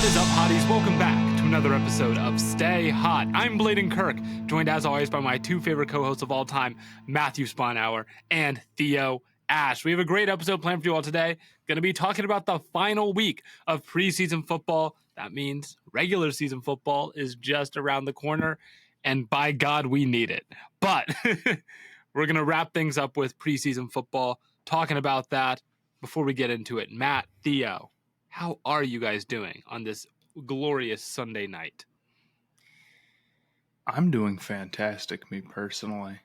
is up, hotties? Welcome back to another episode of Stay Hot. I'm Blaiden Kirk, joined as always by my two favorite co-hosts of all time, Matthew Sponhour and Theo Ash. We have a great episode planned for you all today. Going to be talking about the final week of preseason football. That means regular season football is just around the corner, and by God, we need it. But we're going to wrap things up with preseason football, talking about that before we get into it. Matt, Theo, how are you guys doing on this glorious Sunday night? I'm doing fantastic, me personally.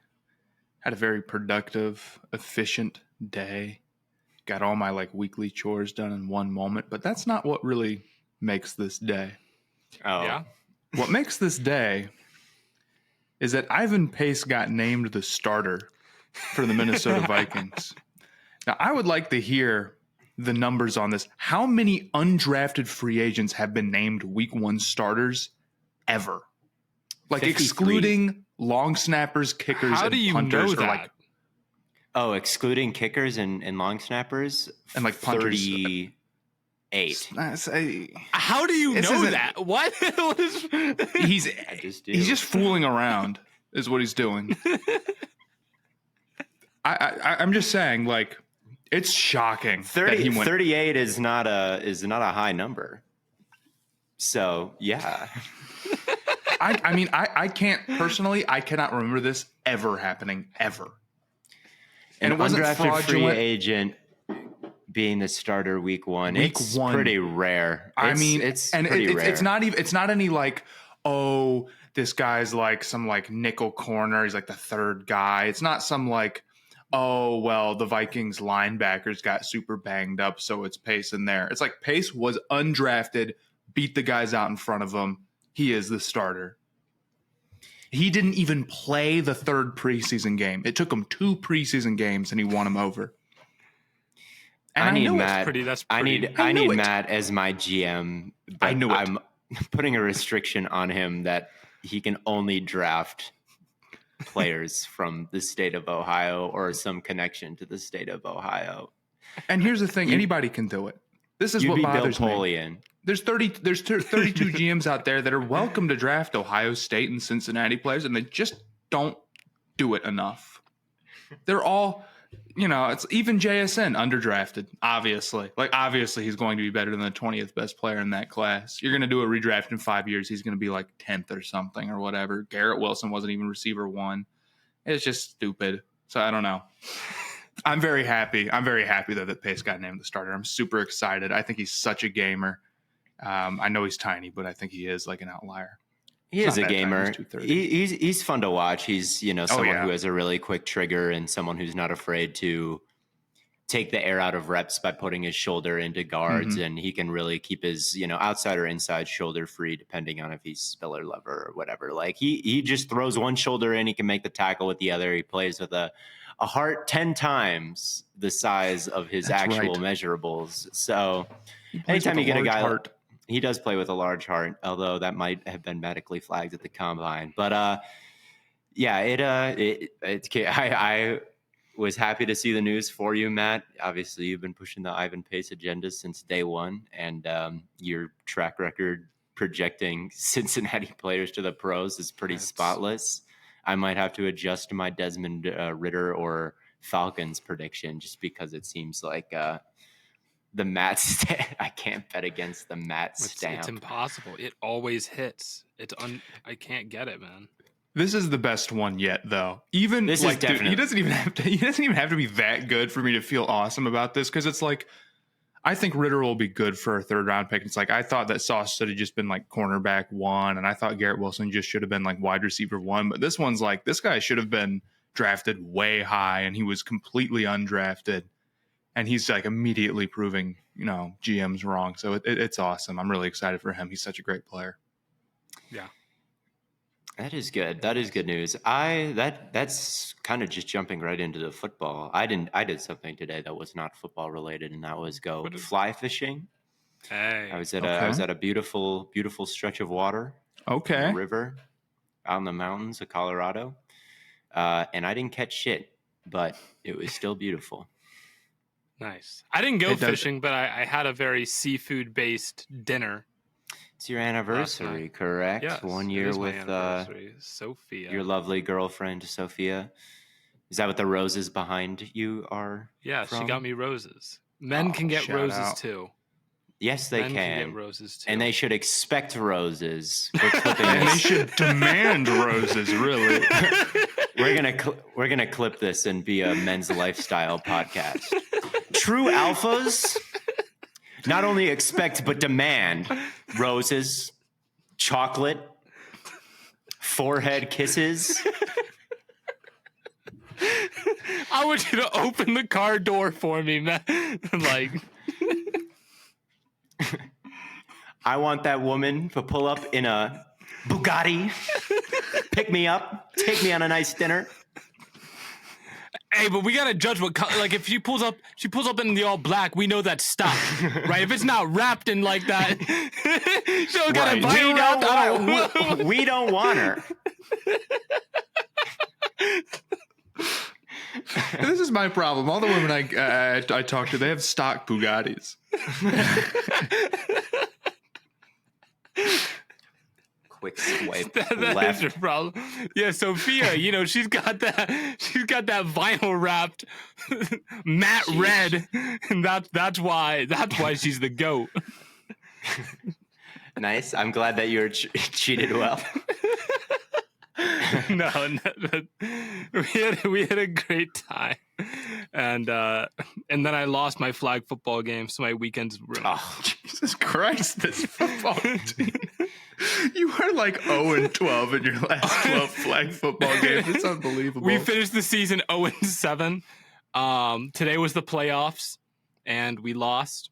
Had a very productive, efficient day. Got all my weekly chores done in one moment, but that's not what really makes this day. Oh. Yeah? What makes this day is that Ivan Pace got named the starter for the Minnesota Vikings. Now, I would like to hear the numbers on this. How many undrafted free agents have been named week one starters ever? 53. Excluding long snappers, kickers, How and do you punters. know that? Excluding kickers and long snappers? And, punters. 38. How do you This know isn't- that? What? What is... He's do. he's just fooling around is what he's doing. I'm just saying, it's shocking that he went. 38 is not a high number. So, yeah. I can't personally. I cannot remember this ever happening ever. And An it wasn't undrafted free fraudulent. agent being the starter week one. Week it's one. pretty rare. It's pretty rare. It's not even. It's not any this guy's some nickel corner. He's the third guy. It's not some the Vikings linebackers got super banged up, so it's Pace in there. It's Pace was undrafted, beat the guys out in front of him. He is the starter. He didn't even play the third preseason game. It took him 2 preseason games, and he won them over. And I need know Matt. That's I pretty. need I knew it. Matt as my GM. But I knew it. I'm putting a restriction on him that he can only draft players from the state of Ohio or some connection to the state of Ohio. And here's the thing: anybody can do it. This is You'd what be bothers Bill me. Polian. There's 32 GMs out there that are welcome to draft Ohio State and Cincinnati players, and they just don't do it enough. They're all, it's even JSN underdrafted, obviously. Obviously he's going to be better than the 20th best player in that class. You're going to do a redraft in 5 years. He's going to be 10th or something or whatever. Garrett Wilson wasn't even receiver 1. It's just stupid. So I don't know. I'm very happy. I'm very happy that Pace got named the starter. I'm super excited. I think he's such a gamer. I know he's tiny, but I think he is an outlier. He is a not that tiny, gamer. he's 230. He's fun to watch. He's someone yeah. who has a really quick trigger and someone who's not afraid to take the air out of reps by putting his shoulder into guards, and he can really keep his outside or inside shoulder free depending on if he's spiller lever or whatever. He just throws one shoulder in, he can make the tackle with the other. He plays with a heart 10 times the size of his That's actual right. measurables. So He plays anytime with you get a large guy heart. he does play with a large heart, although that might have been medically flagged at the combine. But I was happy to see the news for you, Matt. Obviously, you've been pushing the Ivan Pace agenda since day one, and your track record projecting Cincinnati players to the pros is pretty spotless. I might have to adjust my Desmond Ridder or Falcons prediction just because it seems like the Matt stamp. I can't bet against the Matt stamp. It's impossible. It always hits. I can't get it, man. This is the best one yet, though. Even This is definitely. he doesn't even have to be that good for me to feel awesome about this, because it's I think Ritter will be good for a 3rd round pick. It's I thought that Sauce should have just been cornerback 1, and I thought Garrett Wilson just should have been wide receiver 1. But this one's this guy should have been drafted way high, and he was completely undrafted, and he's immediately proving GM's wrong. So it's awesome. I'm really excited for him. He's such a great player. Yeah. That is good. That is good news. That's kind of just jumping right into the football. I did something today that was not football related, and that was go fly fishing. Hey. I was at a beautiful stretch of water. Okay. A river out in the mountains of Colorado. And I didn't catch shit, but it was still beautiful. Nice. I didn't go fishing, but I had a very seafood based dinner It's your anniversary, correct? Yes, 1 it year is my with anniversary. Sophia. your lovely girlfriend, Sophia. Is that what the roses behind you are Yeah, from? she got me roses. Men can get shout roses out. too. Yes, they Men can. get roses too. And they should expect roses. We're clipping And they this. should demand roses, really. We're gonna clip this and be a men's lifestyle podcast. True alphas not only expect but demand roses, chocolate, forehead kisses. I want you to open the car door for me, man. Like, I want that woman to pull up in a Bugatti, pick me up, take me on a nice dinner. hey, but we gotta judge what like if she pulls up in the all black, we know that's stock, right? If it's not wrapped in like that, she'll get a vinyl wrap. We don't want her. And this is my problem. All the women I talk to, they have stock Bugattis. Quick swipe That left. is your problem. Yeah, Sophia, she's got that vinyl wrapped matte red, and that's why she's the GOAT. Nice. I'm glad that you were cheated well. No, we had a great time, and then I lost my flag football game, so my weekends ruined. Oh, Jesus Christ, this football team. You are like 0-12 in your last 12 flag football games. It's unbelievable. We finished the season 0-7. Today was the playoffs, and we lost.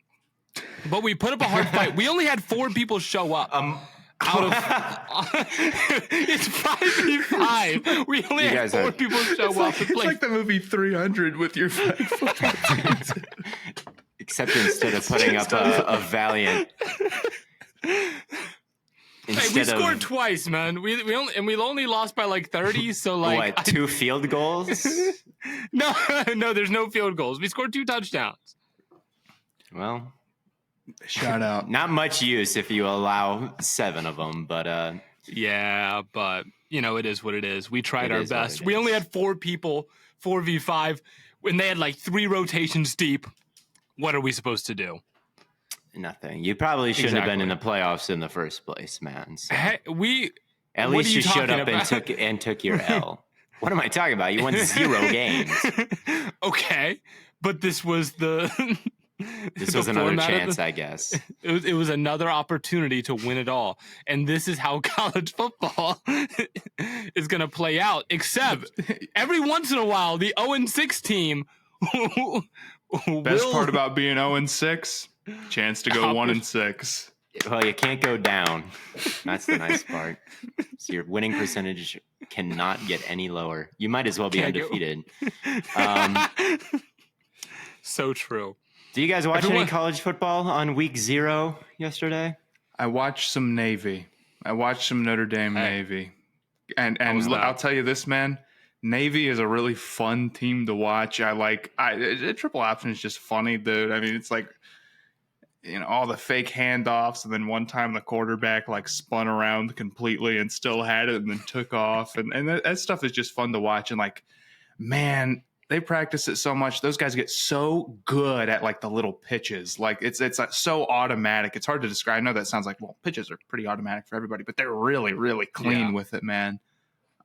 But we put up a hard fight. We only had 4 people show up. Out of it's 5v5. We only had 4 people show up. It's like the movie 300 with your flag football teams. except instead of putting up a valiant. Hey, we scored twice, man. We only lost by like 30. So like what? 2 field goals? No, there's no field goals. We scored 2 touchdowns. Well, shout out. Not much use if you allow 7 of them, but yeah, but it is what it is. We tried our best. We is. only had 4 people, 4v5, when they had like 3 rotations deep. What are we supposed to do? Nothing. You probably shouldn't have been in the playoffs in the first place, man. So. Hey, at least you showed up and took your L. What am I talking about? You won 0 games. Okay, but this was the this was another chance, I guess. It was another opportunity to win it all, and this is how college football is going to play out. Except every once in a while, the 0-6 team. Best part about being 0-6, chance to go 1-6. Well, you can't go down. That's the nice part. So your winning percentage cannot get any lower. You might as well be undefeated. So true. Do you guys watch any college football on week 0 yesterday? I watched some Navy. I watched some Notre Dame Navy. And I'll tell you this, man. Navy is a really fun team to watch. Triple option is just funny, dude. I mean, it's like, all the fake handoffs, and then one time the quarterback like spun around completely and still had it and then took off. And that stuff is just fun to watch. And like, man, they practice it so much. Those guys get so good at like the little pitches. Like it's like so automatic. It's hard to describe. I know that sounds like, well, pitches are pretty automatic for everybody, but they're really, really clean with it, man.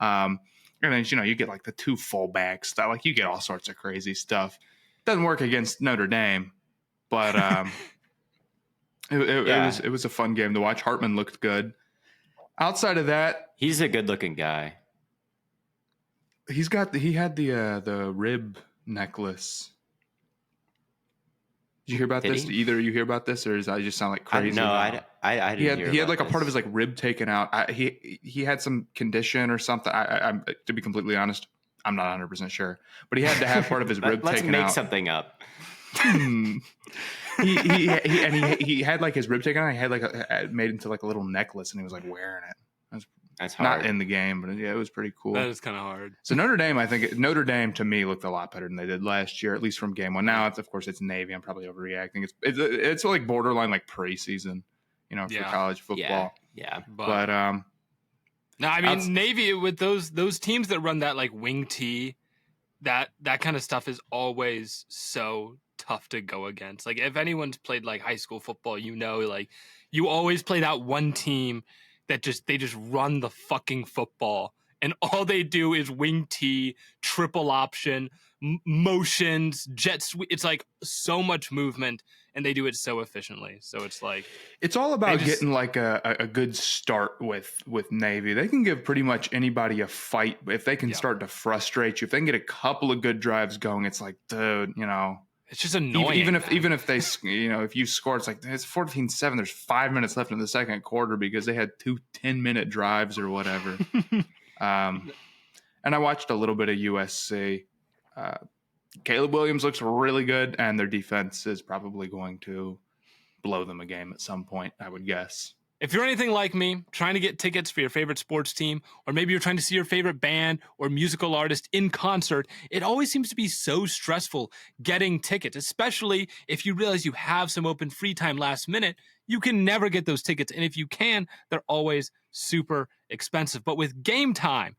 And then, you get like the 2 fullbacks that like you get all sorts of crazy stuff. Doesn't work against Notre Dame, but it was a fun game to watch. Hartman looked good. Outside of that, he's a good looking guy. He had the rib necklace. Did you hear about this? Did either of you hear about this, or does that just sound like crazy? I didn't hear. He had like a part of his like rib taken out. He had some condition or something. I'm to be completely honest, I'm not 100% sure, but he had to have part of his rib taken out. Let's make something up. He had like his rib taken out. He had like made into like a little necklace, and he was like wearing it. That's hard. Not in the game, but yeah, it was pretty cool. That is kind of hard. So Notre Dame to me looked a lot better than they did last year, at least from game 1. Now, of course, it's Navy. I'm probably overreacting. It's like borderline like preseason. for Yeah. college football. Yeah. But no, I mean Navy with those teams that run that like wing tee, that kind of stuff is always so tough to go against. Like if anyone's played like high school football, like you always play that one team that they just run the fucking football, and all they do is wing tee, triple option, motions, jet sweep. It's like so much movement, and they do it so efficiently. So it's like it's all about getting like a good start with Navy. They can give pretty much anybody a fight if they can start to frustrate you. If they can get a couple of good drives going, it's like, dude, it's just annoying. Even if they, if you score, it's like it's 14-7. There's 5 minutes left in the second quarter because they had 2 10-minute drives or whatever. And I watched a little bit of USC. Caleb Williams looks really good, and their defense is probably going to blow them a game at some point, I would guess. If you're anything like me, trying to get tickets for your favorite sports team, or maybe you're trying to see your favorite band or musical artist in concert, it always seems to be so stressful getting tickets, especially if you realize you have some open free time last minute. You can never get those tickets, and if you can, they're always super expensive. But with GameTime,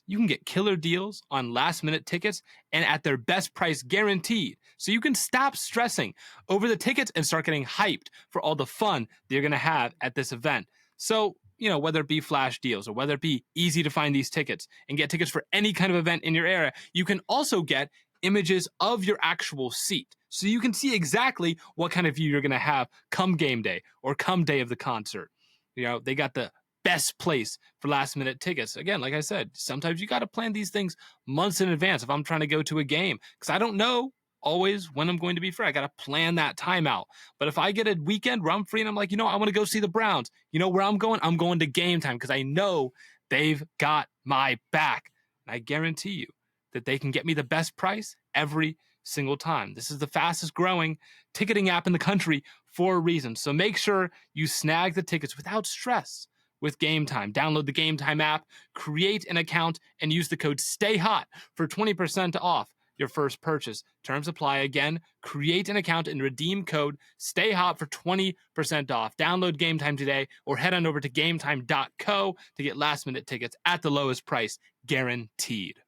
you can get killer deals on last-minute tickets and at their best price guaranteed. So you can stop stressing over the tickets and start getting hyped for all the fun that you're going to have at this event. So, whether it be flash deals or whether it be easy to find these tickets and get tickets for any kind of event in your area, you can also get images of your actual seat. So you can see exactly what kind of view you're going to have come game day or come day of the concert. They got the best place for last minute tickets. Again, like I said, sometimes you got to plan these things months in advance if I'm trying to go to a game, because I don't know always when I'm going to be free. I got to plan that time out. But if I get a weekend where I'm free and I'm like, I want to go see the Browns, where I'm going? I'm going to GameTime because I know they've got my back. And I guarantee you that they can get me the best price every single time. This is the fastest growing ticketing app in the country for a reason. So make sure you snag the tickets without stress with GameTime. Download the GameTime app, create an account, and use the code STAYHOT for 20% off your first purchase. Terms apply. Again, create an account and redeem code STAYHOT for 20% off. Download GameTime today or head on over to gametime.co to get last-minute tickets at the lowest price, guaranteed.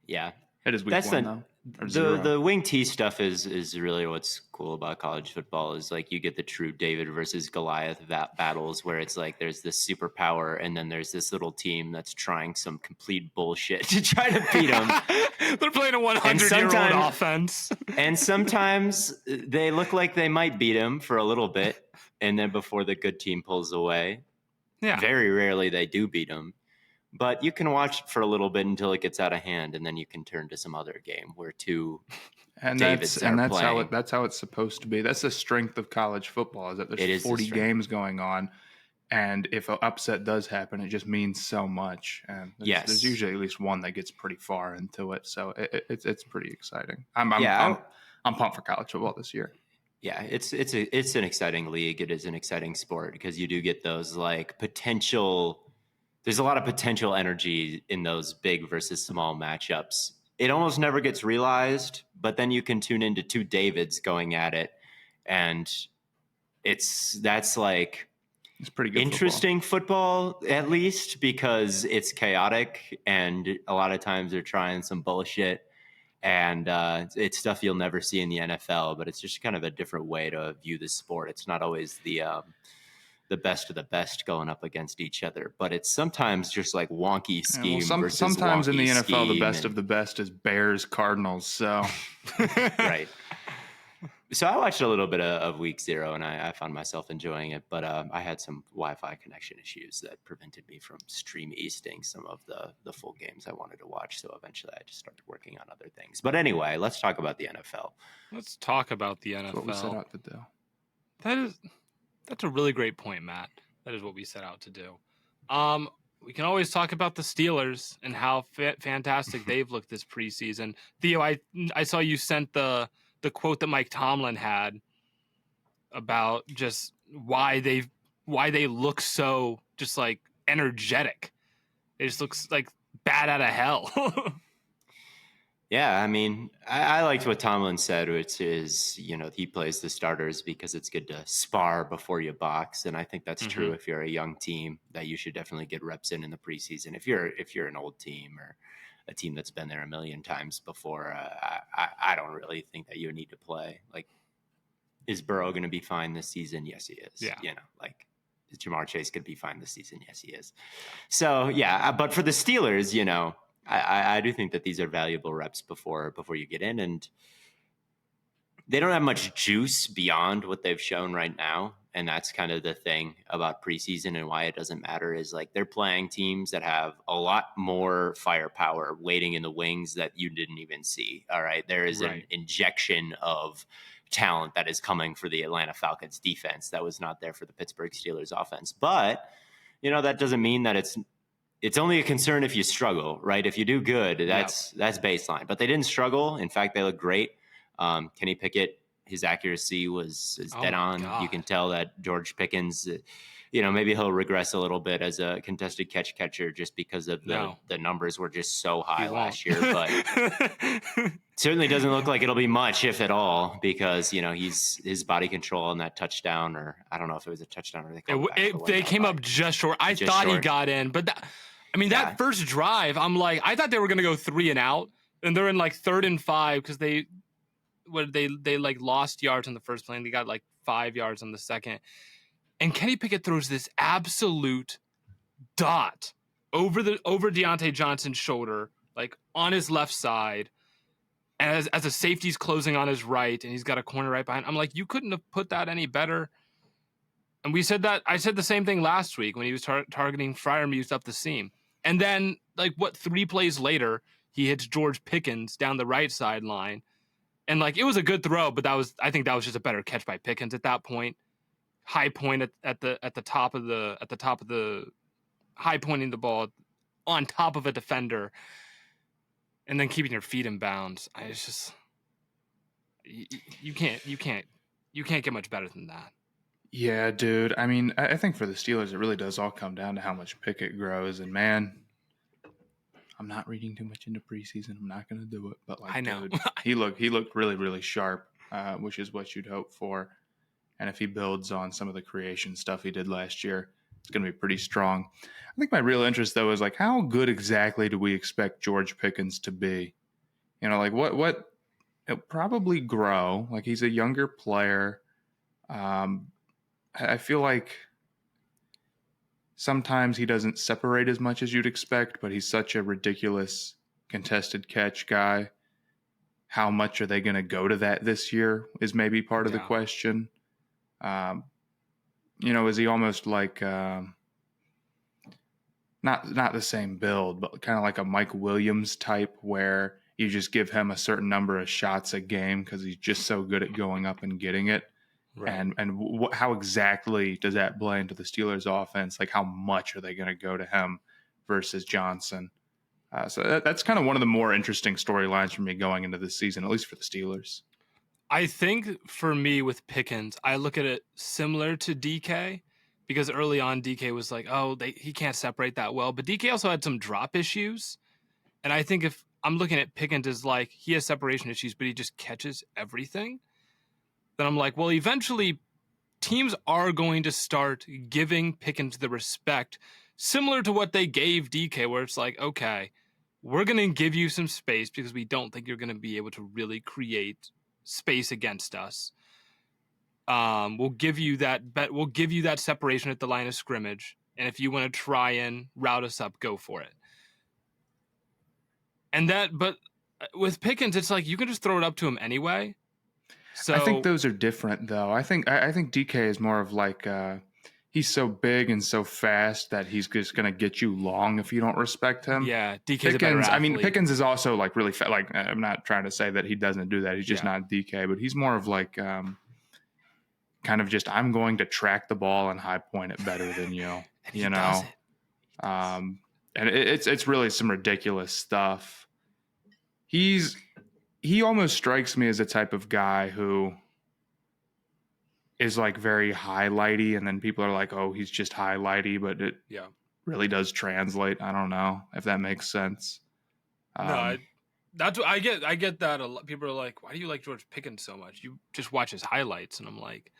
Yeah. It is week one, though. The wing tee stuff is really what's cool about college football is like you get the true David versus Goliath battles where it's like there's this superpower and then there's this little team that's trying some complete bullshit to try to beat them. They're playing a 100-year-old offense. And sometimes they look like they might beat them for a little bit, and then before the good team pulls away, very rarely they do beat them. But you can watch it for a little bit until it gets out of hand, and then you can turn to some other game where Davids are playing. That's how it's supposed to be. That's the strength of college football is that there's 40 games going on, and if an upset does happen, it just means so much. And there's usually at least one that gets pretty far into it, so it's pretty exciting. I'm pumped for college football this year. Yeah, it's an exciting league. It is an exciting sport because you do get those like potential. There's a lot of potential energy in those big versus small matchups. It almost never gets realized, but then you can tune into two Davids going at it, and that's like it's pretty good interesting football at least because it's chaotic and a lot of times they're trying some bullshit, and it's stuff you'll never see in the NFL. But it's just kind of a different way to view the sport. It's not always the best of the best going up against each other, but it's sometimes just like wonky scheme. Sometimes in the NFL, the best of the best is Bears Cardinals. So right. So I watched a little bit of week 0 and I found myself enjoying it, but I had some Wi-Fi connection issues that prevented me from stream easting some of the full games I wanted to watch. So eventually I just started working on other things. But anyway, let's talk about the NFL. Let's talk about the NFL. That's what we set out to do. That's a really great point, Matt. That is what we set out to do. We can always talk about the Steelers and how fantastic they've looked this preseason. Theo, I saw you sent the quote that Mike Tomlin had about just why they look so just like energetic. It just looks like bat out of hell. Yeah, I mean, I liked what Tomlin said, which is, he plays the starters because it's good to spar before you box, and I think that's true. If you're a young team, that you should definitely get reps in the preseason. If you're an old team or a team that's been there a million times before, I don't really think that you need to play. Like, is Burrow going to be fine this season? Yes, he is. Yeah. Like, is Jamar Chase going to be fine this season? Yes, he is. So yeah, but for the Steelers, I do think that these are valuable reps before you get in, and they don't have much juice beyond what they've shown right now. And that's kind of the thing about preseason and why it doesn't matter is like they're playing teams that have a lot more firepower waiting in the wings that you didn't even see. All right. There is an injection of talent that is coming for the Atlanta Falcons defense that was not there for the Pittsburgh Steelers offense. But, that doesn't mean that it's only a concern if you struggle, right? If you do good, that's baseline. But they didn't struggle. In fact, they look great. Kenny Pickett, his accuracy is dead on. God. You can tell that George Pickens, maybe he'll regress a little bit as a contested catcher just because of the numbers were just so high last year. But certainly doesn't look like it'll be much, if at all, because his body control on that touchdown, or I don't know if it was a touchdown or they came up just short. I thought he got in, but that first drive, I'm like, I thought they were gonna go 3 and out, and they're in like 3rd and 5 because they like lost yards on the first play and they got like 5 yards on the second. And Kenny Pickett throws this absolute dot over Deontay Johnson's shoulder, like on his left side, as a safety's closing on his right, and he's got a corner right behind. I'm like, you couldn't have put that any better. And I said the same thing last week when he was targeting Freiermuth up the seam. And then, 3 plays later, he hits George Pickens down the right sideline. And it was a good throw, but I think that was just a better catch by Pickens at that point. High point at the top of the high pointing the ball on top of a defender, and then keeping your feet in bounds. It's just you can't get much better than that. Yeah, dude. I mean, I think for the Steelers, it really does all come down to how much Pickett grows. And man, I'm not reading too much into preseason. I'm not going to do it. But I know. Dude, he looked really, really sharp, which is what you'd hope for. And if he builds on some of the creation stuff he did last year, it's going to be pretty strong. I think my real interest, though, is how good exactly do we expect George Pickens to be? What it'll probably grow. He's a younger player. I feel like sometimes he doesn't separate as much as you'd expect, but he's such a ridiculous contested catch guy. How much are they going to go to that this year is maybe part of the question. Is he almost like not the same build, but kind of like a Mike Williams type where you just give him a certain number of shots a game because he's just so good at going up and getting it. Right. And how exactly does that play into the Steelers' offense? How much are they going to go to him versus Johnson? So that's kind of one of the more interesting storylines for me going into this season, at least for the Steelers. I think for me with Pickens, I look at it similar to DK because early on DK was like, he can't separate that well. But DK also had some drop issues. And I think if I'm looking at Pickens as he has separation issues, but he just catches everything, then I'm like, well, eventually teams are going to start giving Pickens the respect similar to what they gave DK, where it's like, okay, we're going to give you some space because we don't think you're going to be able to really create space against us. We'll give you that separation at the line of scrimmage. And if you want to try and route us up, go for it. But with Pickens, it's you can just throw it up to him anyway. So I think those are different, though. I think DK is more of he's so big and so fast that he's just going to get you long if you don't respect him. Yeah, DK's a better athlete. I mean, Pickens is also really fast. I'm not trying to say that he doesn't do that. He's just not DK, but he's more of kind of just I'm going to track the ball and high point it better than you. You know, and it's really some ridiculous stuff. He almost strikes me as a type of guy who is very highlighty, and then people are like, oh, he's just highlighty, but it yeah. really does translate. I don't know if that makes sense. That's what I get. I get that a lot. People are like, "Why do you like George Pickens so much? You just watch his highlights." And I'm like,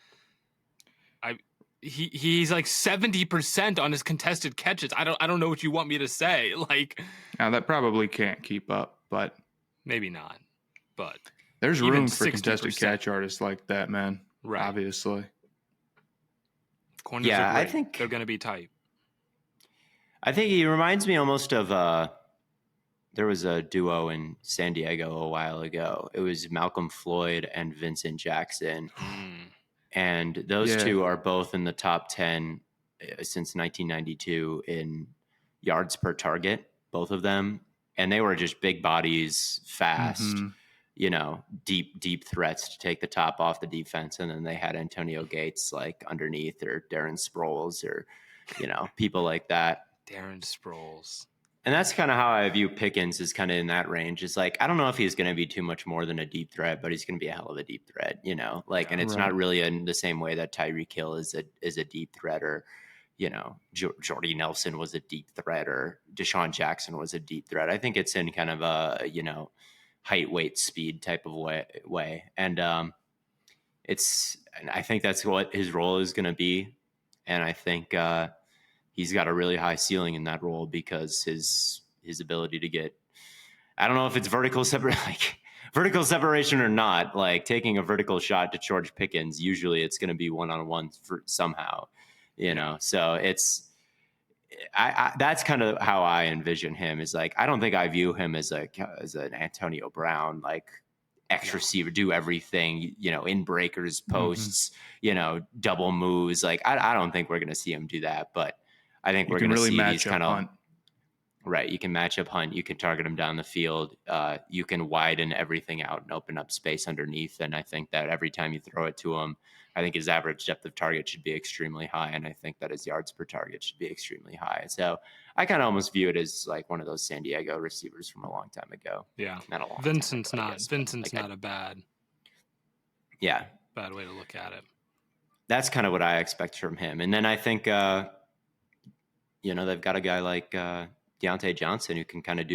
he's like 70% on his contested catches. I don't know what you want me to say. Like, Now that probably can't keep up, but maybe not. But there's even room for 60%. contested catch artists like that, man. Right. Obviously. Corners Yeah, are great. I think they're going to be tight. I think he reminds me almost of there was a duo in San Diego a while ago. It was Malcolm Floyd and Vincent Jackson. And those two are both in the top 10 since 1992 in yards per target, both of them. And they were just big bodies, fast, deep threats to take the top off the defense. And then they had Antonio Gates like underneath, or Darren Sproles, or, people like that. Darren Sproles. And that's kind of how I view Pickens, is kind of in that range. It's like, I don't know if he's going to be too much more than a deep threat, but he's going to be a hell of a deep threat, and it's not really in the same way that Tyreek Hill is a deep threat, or, Jordy Nelson was a deep threat, or Deshaun Jackson was a deep threat. I think it's in kind of a, height, weight, speed type of way. And and I think that's what his role is going to be. And I think, he's got a really high ceiling in that role because his ability to get, I don't know if it's vertical separation or not, like taking a vertical shot to George Pickens, usually it's going to be one-on-one for somehow, so it's, that's kind of how I envision him, is like, I don't think I view him as an Antonio Brown, like X receiver, do everything, in breakers, posts, double moves. Like, I don't think we're going to see him do that, but I think we're going to see these kind of, right. You can match up Hunt. You can target him down the field. You can widen everything out and open up space underneath. And I think that every time you throw it to him, I think his average depth of target should be extremely high. And I think that his yards per target should be extremely high. So I kind of almost view it as like one of those San Diego receivers from a long time ago. Yeah. Not a long Vincent's time ago, not. Vincent's not a bad. Yeah. Bad way to look at it. That's kind of what I expect from him. And then I think, they've got a guy like Deontay Johnson who can kind of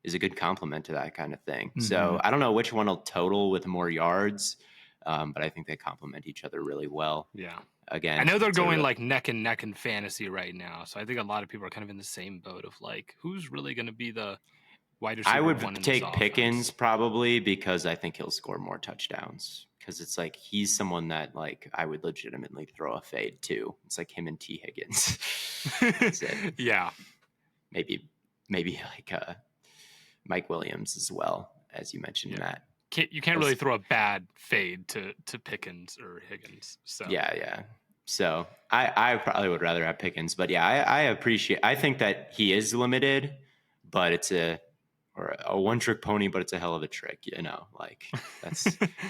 is a good complement to that kind of thing. Mm-hmm. So I don't know which one will total with more yards, but I think they complement each other really well. Yeah. Again, I know they're going like neck and neck in fantasy right now. So I think a lot of people are kind of in the same boat of like, who's really going to be the wide receiver? I would take Pickens probably, because I think he'll score more touchdowns. Because it's like, he's someone that like I would legitimately throw a fade to. It's like him and T. Higgins. That's it. Yeah. Maybe like Mike Williams as well, as you mentioned, Matt. You can't really throw a bad fade to Pickens or Higgins. So yeah. So I probably would rather have Pickens, but yeah, I think that he is limited, but it's a one-trick pony, but it's a hell of a trick, like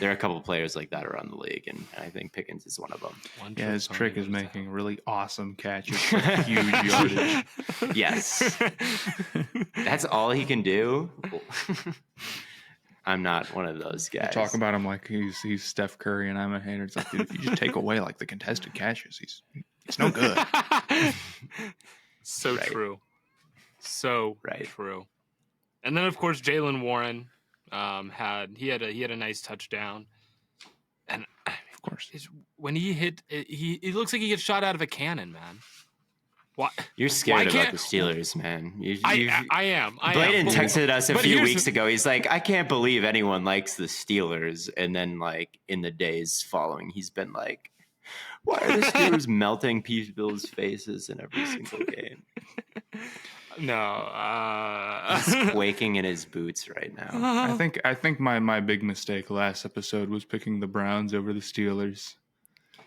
there are a couple of players like that around the league, and I think Pickens is one of them. His trick is making really awesome catches for huge yardage. Yes. That's all he can do. I'm not one of those guys. Talk about him like he's Steph Curry and I'm a hater. It's like, dude, if you just take away like the contested catches, he's no good. So true. So true. And then of course Jaylen Warren had a nice touchdown, and of course when he hit, he looks like he gets shot out of a cannon, man. What? You're scared about the Steelers, man. I am. Blaiden texted us a few weeks ago. He's like, I can't believe anyone likes the Steelers. And then, like, in the days following, he's been like, why are the Steelers melting people's faces in every single game? No. He's quaking in his boots right now. I think my big mistake last episode was picking the Browns over the Steelers.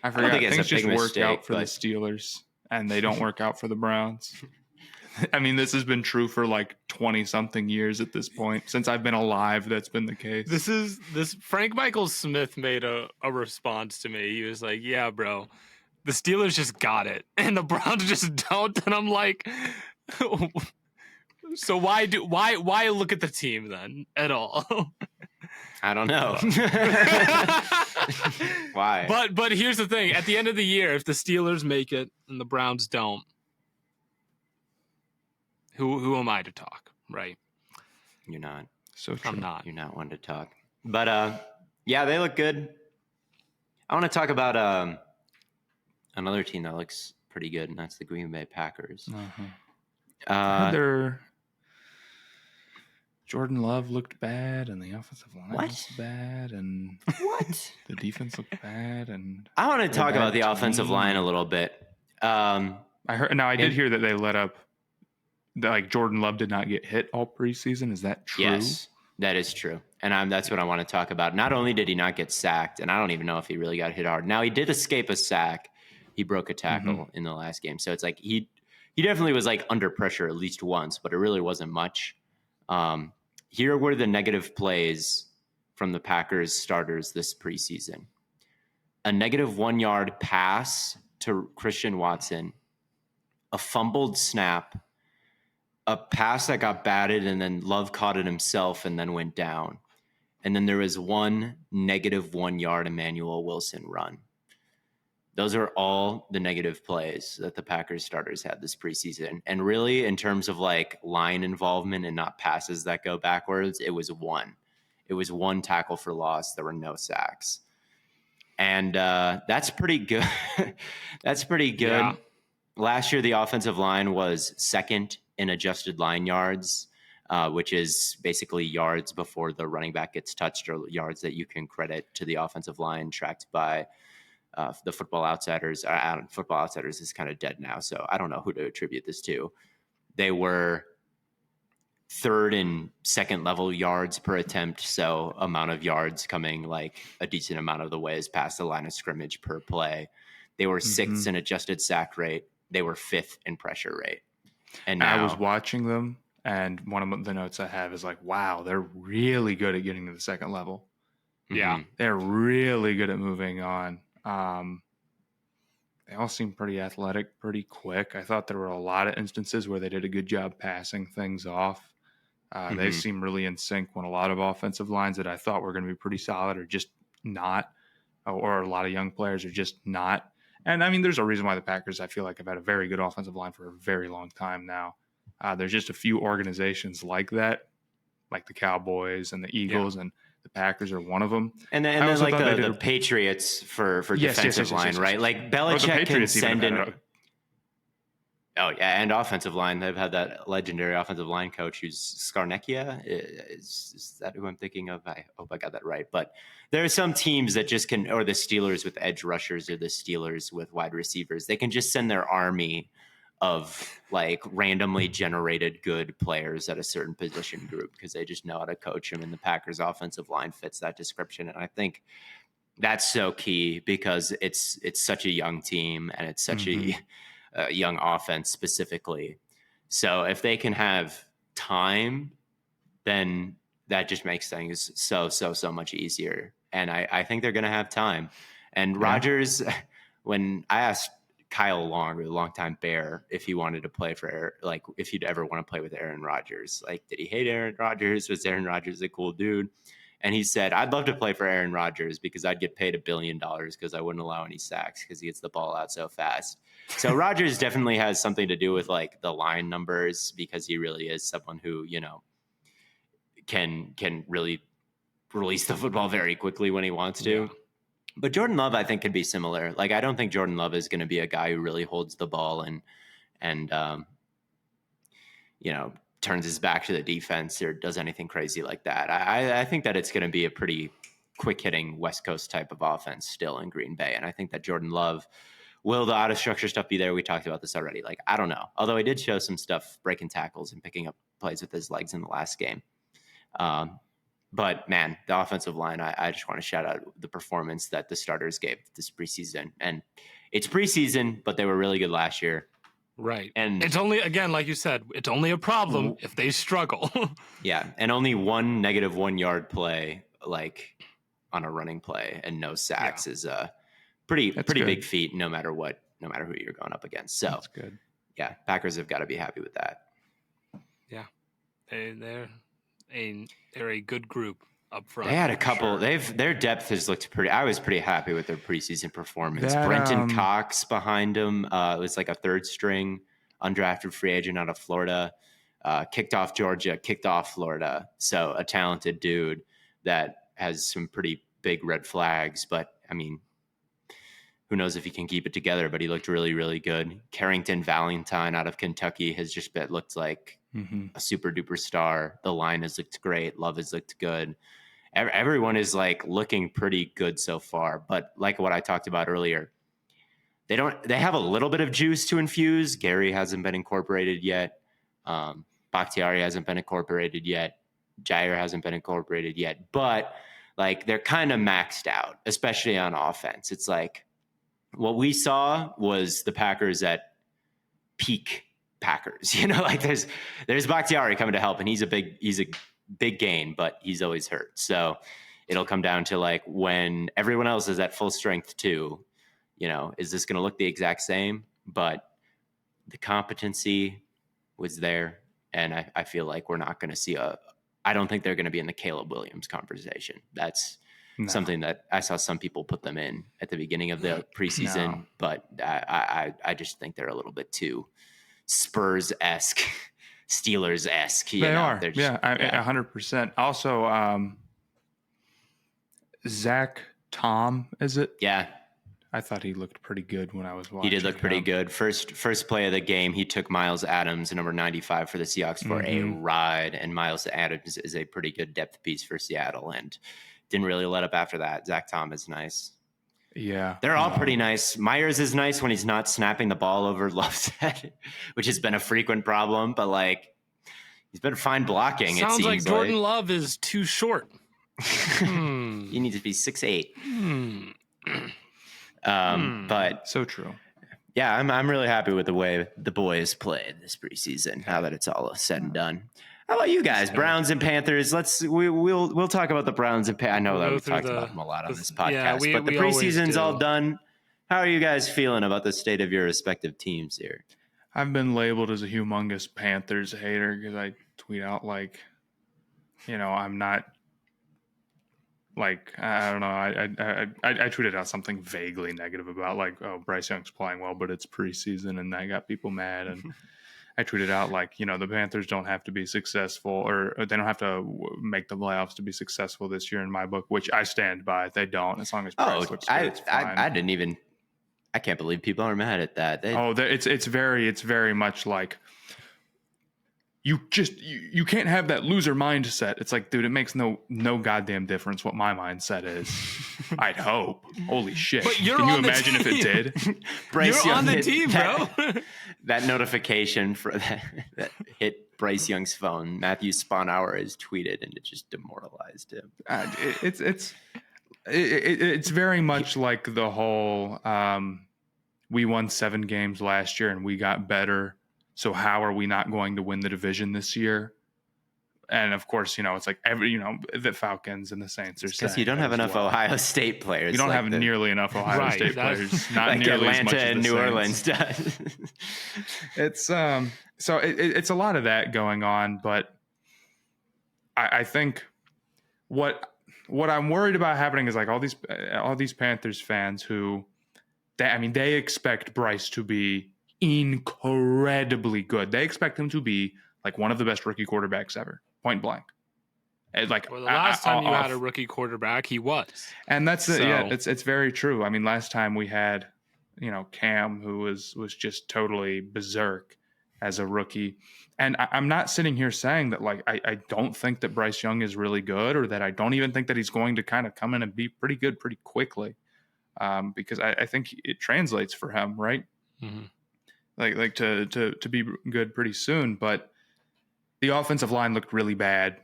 I forgot. Things just work out for the Steelers, and they don't work out for the Browns. I mean, this has been true for like 20-something years at this point. Since I've been alive, that's been the case. This Frank Michael Smith made a response to me. He was like, yeah, bro, the Steelers just got it, and the Browns just don't. And I'm like, so why look at the team then at all? I don't know. Why? But here's the thing. At the end of the year, if the Steelers make it and the Browns don't, who am I to talk, right? You're not. So true. I'm not. You're not one to talk. But yeah, they look good. I want to talk about another team that looks pretty good, and that's the Green Bay Packers. I heard their Jordan Love looked bad, and the offensive line looked bad, and What? the defense looked bad, and I want to they're talk a about bad the offensive team. line a little bit. I heard. Now I did hear that they let up. That, like, Jordan Love did not get hit all preseason. Is that true? Yes, that is true. And that's what I want to talk about. Not only did he not get sacked, and I don't even know if he really got hit hard. Now, he did escape a sack. He broke a tackle in the last game. So it's like he definitely was like under pressure at least once, but it really wasn't much. Here were the negative plays from the Packers starters this preseason. A negative 1 yard pass to Christian Watson, a fumbled snap, a pass that got batted, and then Love caught it himself and then went down. And then there was one negative 1 yard Emmanuel Wilson run. Those are all the negative plays that the Packers starters had this preseason. And really, in terms of like line involvement and not passes that go backwards, it was one. It was one tackle for loss. There were no sacks. And that's pretty good. That's pretty good. Yeah. Last year, the offensive line was second in adjusted line yards, which is basically yards before the running back gets touched, or yards that you can credit to the offensive line, tracked by the Football Outsiders. Football Outsiders is kind of dead now, so I don't know who to attribute this to. They were third and second level yards per attempt, so amount of yards coming like a decent amount of the ways past the line of scrimmage per play. They were sixth in adjusted sack rate. They were fifth in pressure rate. And now, I was watching them, and one of the notes I have is like, wow, they're really good at getting to the second level. Yeah. They're really good at moving on. They all seem pretty athletic, pretty quick. I thought there were a lot of instances where they did a good job passing things off. They seem really in sync when a lot of offensive lines that I thought were going to be pretty solid are just not, or a lot of young players are just not. And I mean, there's a reason why the Packers, I feel like, have had a very good offensive line for a very long time now. There's just a few organizations like that, like the Cowboys and the Eagles, and the Packers are one of them. And then like the Patriots for defensive line, right? Like Belichick can send in. Oh, yeah, and offensive line. They've had that legendary offensive line coach who's Scarnecchia. Is that who I'm thinking of? I hope I got that right. But there are some teams that just can, or the Steelers with edge rushers, or the Steelers with wide receivers. They can just send their army of like randomly generated good players at a certain position group because they just know how to coach them. And the Packers offensive line fits that description. And I think that's so key because it's such a young team and it's such a young offense specifically. So if they can have time, then that just makes things so much easier. And I think they're going to have time. And Rodgers, when I asked Kyle Long, the longtime Bear, if he wanted to play for, like, if he'd ever want to play with Aaron Rodgers, like, did he hate Aaron Rodgers? Was Aaron Rodgers a cool dude? And he said, I'd love to play for Aaron Rodgers because I'd get paid $1 billion because I wouldn't allow any sacks because he gets the ball out so fast. So Rodgers definitely has something to do with like the line numbers because he really is someone who, you know, can really release the football very quickly when he wants to. Yeah. But Jordan Love, I think, could be similar. Like, I don't think Jordan Love is going to be a guy who really holds the ball and you know, turns his back to the defense or does anything crazy like that. I think that it's going to be a pretty quick-hitting West Coast type of offense still in Green Bay. And I think that Jordan Love, will the out-of-structure stuff be there? We talked about this already. Like, I don't know. Although he did show some stuff breaking tackles and picking up plays with his legs in the last game. But, man, the offensive line, I just want to shout out the performance that the starters gave this preseason. And it's preseason, but they were really good last year. Right. And it's only, again, like you said, it's only a problem if they struggle. Yeah. And only one negative 1 yard play, like on a running play and no sacks is a pretty big feat no matter who you're going up against. So that's good. Yeah. Packers have got to be happy with that. Yeah. They're a good group up front. They had a couple. Sure. Their depth has looked pretty. I was pretty happy with their preseason performance. Brenton Cox behind him was like a third string undrafted free agent out of Florida. kicked off Georgia, kicked off Florida. So a talented dude that has some pretty big red flags. But I mean, who knows if he can keep it together, but he looked really, really good. Carrington Valentine out of Kentucky has just looked like a super duper star. The line has looked great. Love has looked good. Everyone is like looking pretty good so far. But like what I talked about earlier, they have a little bit of juice to infuse. Gary hasn't been incorporated yet. Bakhtiari hasn't been incorporated yet. Jair hasn't been incorporated yet. But like they're kind of maxed out, especially on offense. It's like, what we saw was the Packers at peak Packers. You know, like there's Bakhtiari coming to help, and he's a big gain, but he's always hurt. So it'll come down to like when everyone else is at full strength too. You know, is this going to look the exact same? But the competency was there, and I feel like we're not going to see I don't think they're going to be in the Caleb Williams conversation. That's something that I saw some people put them in at the beginning of the preseason, but I just think they're a little bit too Spurs-esque, Steelers-esque. They are. They're just, 100%. Also, Zach Tom, is it? Yeah. I thought he looked pretty good when I was watching. He did look pretty good. First play of the game, he took Miles Adams, number 95 for the Seahawks, for a ride, and Miles Adams is a pretty good depth piece for Seattle, and didn't really let up after that. Zach Tom is nice. Yeah. They're all pretty nice. Myers is nice when he's not snapping the ball over Love's head, which has been a frequent problem, but like he's been fine blocking. Sounds like Jordan Love is too short. You need to be 6'8". But so true. Yeah, I'm really happy with the way the boys played this preseason, now that it's all said and done. How about you guys? Browns and Panthers. We'll talk about the Browns and Panthers. I know that we've talked about them a lot on this podcast, but the preseason's all done. How are you guys feeling about the state of your respective teams here? I've been labeled as a humongous Panthers hater because I tweet out like, I'm not like, I don't know. I tweeted out something vaguely negative about like, oh, Bryce Young's playing well, but it's preseason, and that got people mad. And I tweeted out like, the Panthers don't have to be successful, or they don't have to make the playoffs to be successful this year in my book, which I stand by. They don't, as long as Bryce looks good, it's fine. I can't believe people are mad at that. It's very much like you can't have that loser mindset. It's like, dude, it makes no goddamn difference what my mindset is. I'd hope. Holy shit. But Can you imagine if it did? Bryce You're on the team, bro. That notification for that hit Bryce Young's phone. Matthew Sponhour has tweeted, and it just demoralized him. It's very much like the whole we won 7 games last year and we got better. So how are we not going to win the division this year? And of course, it's like the Falcons and the Saints are saying, because you don't have enough Ohio State players. You don't have nearly enough Ohio State players. Not like nearly Atlanta as much as and the New Saints. Orleans does. It's so it's a lot of that going on, but I think what I'm worried about happening is like all these Panthers fans who they expect Bryce to be incredibly good. They expect him to be like one of the best rookie quarterbacks ever, point blank. Like, well, the last time you had a rookie quarterback, he was. And that's it's very true. I mean, last time we had, Cam, who was just totally berserk as a rookie. And I'm not sitting here saying that like I don't think that Bryce Young is really good, or that I don't even think that he's going to kind of come in and be pretty good pretty quickly, because I think it translates for him, right? Mm-hmm. Like to be good pretty soon. But the offensive line looked really bad,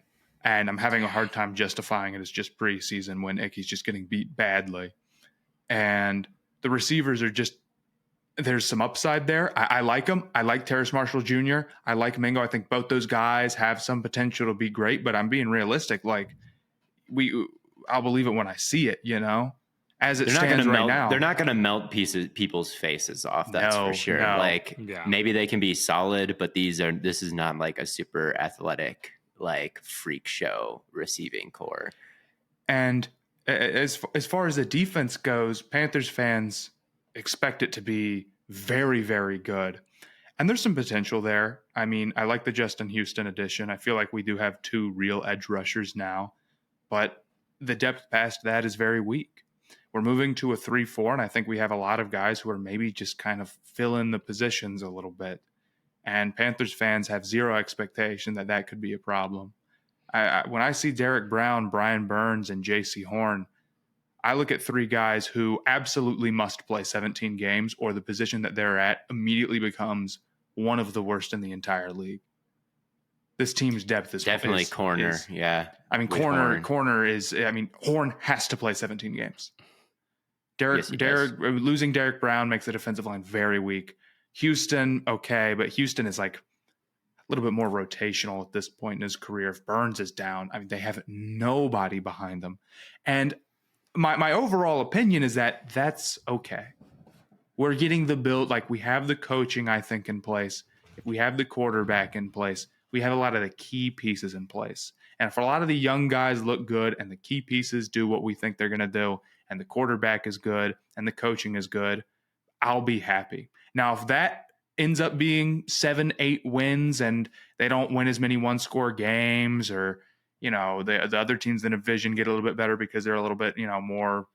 and I'm having a hard time justifying it as just preseason when Icky's just getting beat badly. And the receivers are just, there's some upside there. I like them. I like Terrace Marshall Jr. I like Mingo. I think both those guys have some potential to be great, but I'm being realistic. Like I'll believe it when I see it, as it stands right now. They're not going to melt people's faces off. That's for sure. No. Maybe they can be solid, but this is not like a super athletic, like freak show receiving core. And as far as the defense goes, Panthers fans expect it to be very, very good. And there's some potential there. I mean, I like the Justin Houston addition. I feel like we do have 2 real edge rushers now, but the depth past that is very weak. We're moving to a 3-4, and I think we have a lot of guys who are maybe just kind of filling the positions a little bit. And Panthers fans have zero expectation that that could be a problem. When I see Derek Brown, Brian Burns, and J.C. Horn, I look at 3 guys who absolutely must play 17 games, or the position that they're at immediately becomes one of the worst in the entire league. This team's depth is definitely corner. Yeah. I mean, corner is, I mean, Horn has to play 17 games. Losing Derek Brown makes the defensive line very weak. Houston, okay, but Houston is like a little bit more rotational at this point in his career. If Burns is down, I mean, they have nobody behind them. And my overall opinion is that that's okay. We're getting the build, like we have the coaching, I think, in place. If we have the quarterback in place, we have a lot of the key pieces in place. And if a lot of the young guys look good and the key pieces do what we think they're going to do, and the quarterback is good and the coaching is good, I'll be happy. Now, if that ends up being 7-8 wins and they don't win as many 1-score games, or, you know, the other teams in the division get a little bit better because they're a little bit, you know, more,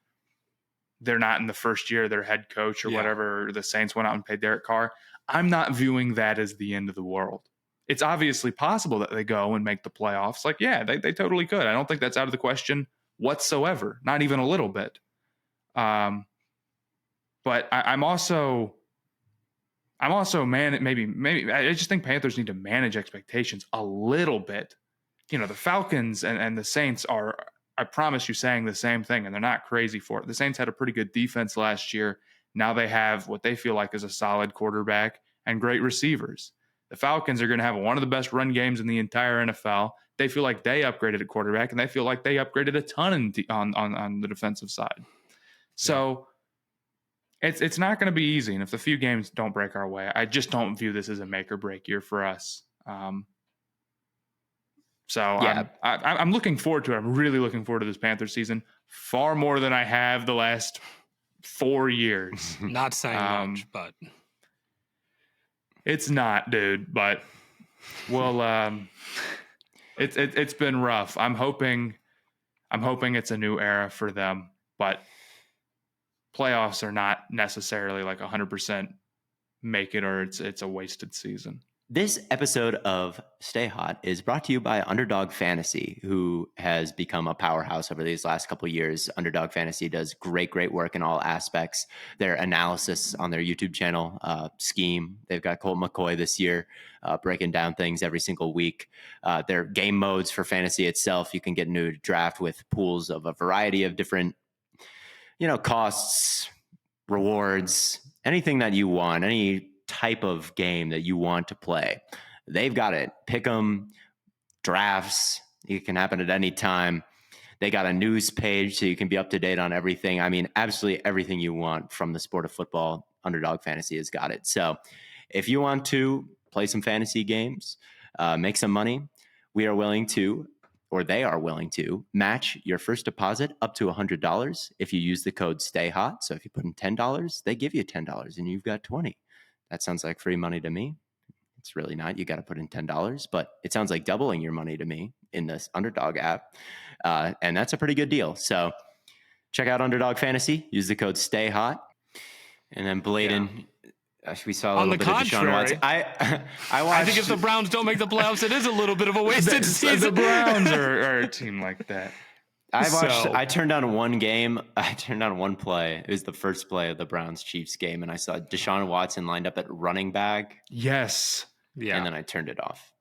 they're not in the first year of their head coach or whatever, or the Saints went out and paid Derek Carr, I'm not viewing that as the end of the world. It's obviously possible that they go and make the playoffs. Like, yeah, they totally could. I don't think that's out of the question whatsoever, not even a little bit. But I'm also maybe I just think Panthers need to manage expectations a little bit. You know, the Falcons and the Saints are, I promise you, saying the same thing, and they're not crazy for it. The Saints had a pretty good defense last year. Now they have what they feel like is a solid quarterback and great receivers. The Falcons are going to have one of the best run games in the entire NFL. They feel like they upgraded at quarterback, and they feel like they upgraded a ton on the defensive side. So it's not going to be easy. And if the few games don't break our way, I just don't view this as a make or break year for us. I'm looking forward to it. I'm really looking forward to this Panthers season far more than I have the last 4 years. Not saying much, but it's not, dude. But it's been rough. I'm hoping it's a new era for them, but playoffs are not necessarily like 100% make it, or it's a wasted season. This episode of Stay Hot is brought to you by Underdog Fantasy, who has become a powerhouse over these last couple of years. Underdog Fantasy does great work in all aspects. Their analysis on their YouTube channel, Scheme. They've got Colt McCoy this year, breaking down things every single week. Their game modes for fantasy itself, you can get into a draft with pools of a variety of different, costs, rewards, anything that you want, any type of game that you want to play. They've got it. Pick 'em, drafts. It can happen at any time. They got a news page so you can be up to date on everything. I mean, absolutely everything you want from the sport of football, Underdog Fantasy has got it. So if you want to play some fantasy games, make some money, we are willing to, or they are willing to, match your first deposit up to $100 if you use the code STAYHOT. So if you put in $10, they give you $10 and you've got $20. That sounds like free money to me. It's really not. You got to put in $10, but it sounds like doubling your money to me in this Underdog app. And that's a pretty good deal. So check out Underdog Fantasy. Use the code STAYHOT. And then Blaiden, we saw a little bit of Deshaun Watson. I think if the Browns don't make the playoffs, it is a little bit of a wasted season. The Browns are a team like that. I turned on one game. I turned on one play. It was the first play of the Browns-Chiefs game, and I saw Deshaun Watson lined up at running back. Yes. Yeah. And then I turned it off.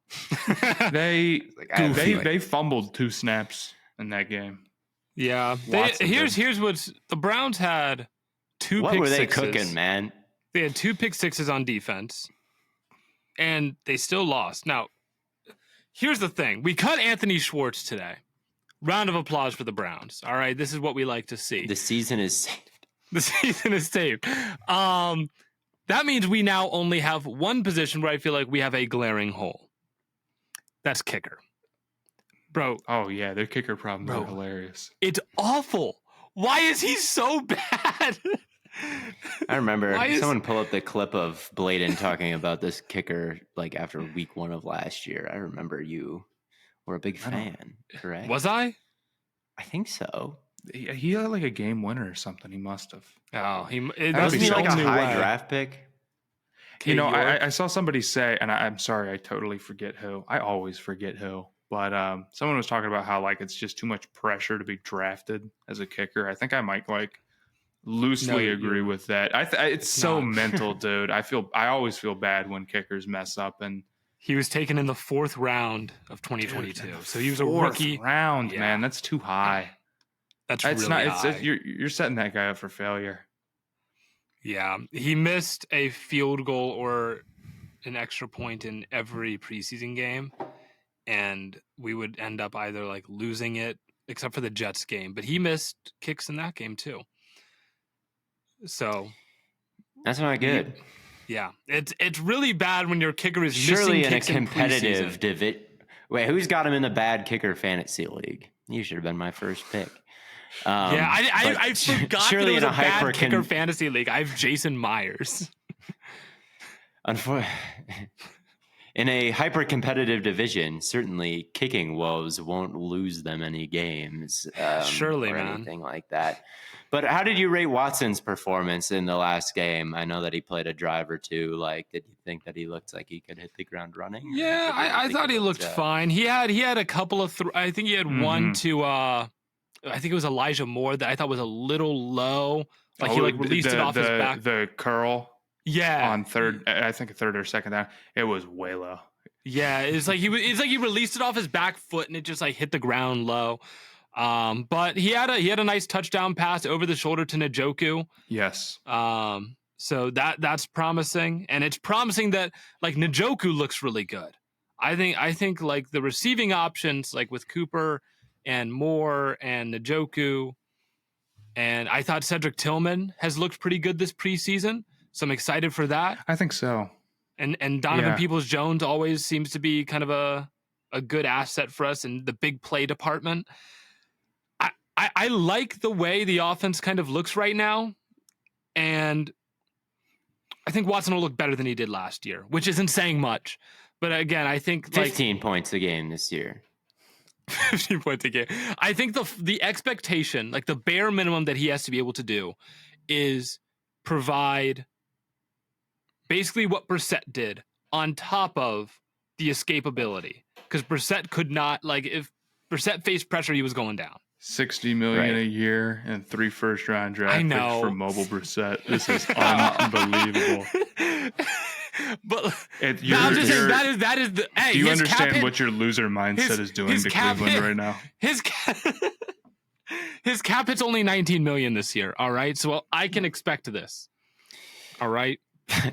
They fumbled 2 snaps in that game. Yeah. Here's what's the Browns had 2 what pick were they sixes. Cooking, man? They had 2 pick sixes on defense, and they still lost. Now, here's the thing. We cut Anthony Schwartz today. Round of applause for the Browns. All right, this is what we like to see. The season is saved. The season is saved. That means we now only have one position where I feel like we have a glaring hole. That's kicker. Bro. Oh, yeah, their kicker problems are hilarious. It's awful. Why is he so bad? I remember Why is- someone pull up the clip of Blaiden talking about this kicker like after week 1 of last year. I remember you were a big fan, correct? Was I? I think so. He had like a game winner or something. He must have. Oh, Wasn't he like a only high way. draft pick? You know, York? I saw somebody say, and I'm sorry, I totally forget who. I always forget who. But someone was talking about how like it's just too much pressure to be drafted as a kicker. I think I might like loosely agree with that. It's so not. mental, dude. I always feel bad when kickers mess up, and He was taken in the 4th round of 2022, dude, so he was a fourth rookie. round, Yeah. man. That's too high. That's It's really not. high. You're setting that guy up for failure. Yeah, he missed a field goal or an extra point in every preseason game, and we would end up either like losing it, except for the Jets game. But he missed kicks in that game too. So That's not good. yeah, it's really bad when your kicker is Surely missing in a kicks in competitive preseason. division. Wait, who's got him in the bad kicker fantasy league? You should have been my first pick. Yeah, I but forgot that surely it was in a a bad kicker fantasy league. I have Jason Myers. In a hyper competitive division, certainly kicking woes won't lose them any games. Surely, or man. anything like that. But how did you rate Watson's performance in the last game? I know that he played a drive or two. Like, did you think that he looked like he could hit the ground running? Yeah, I thought he looked fine. He had a couple of I think he had one to I think it was Elijah Moore that I thought was a little low. Like he like released it off his back. The curl. Yeah. On third, I think third or second down, it was way low. Yeah, it's like he released it off his back foot and it just like hit the ground low. But he had a nice touchdown pass over the shoulder to Njoku. Yes. So that's promising, and it's promising that like Njoku looks really good. I think like the receiving options like with Cooper and Moore and Njoku, and I thought Cedric Tillman has looked pretty good this preseason. So I'm excited for that. I think so. And Donovan Peoples-Jones always seems to be kind of a good asset for us in the big play department. I like the way the offense kind of looks right now. And I think Watson will look better than he did last year, which isn't saying much. But again, I think 15 points a game this year. 15 points a game. I think the expectation, like the bare minimum that he has to be able to do is provide basically what Brissett did on top of the escapability. Because Brissett could not, like, if Brissett faced pressure, he was going down. $60 million a year and 3 first-round draft picks for mobile Brissett. This is unbelievable. But I'm just saying that is the. Hey, do you understand what your loser mindset is doing to Cleveland right now? His cap hit's only $19 million this year. All right, so I can expect this. All right.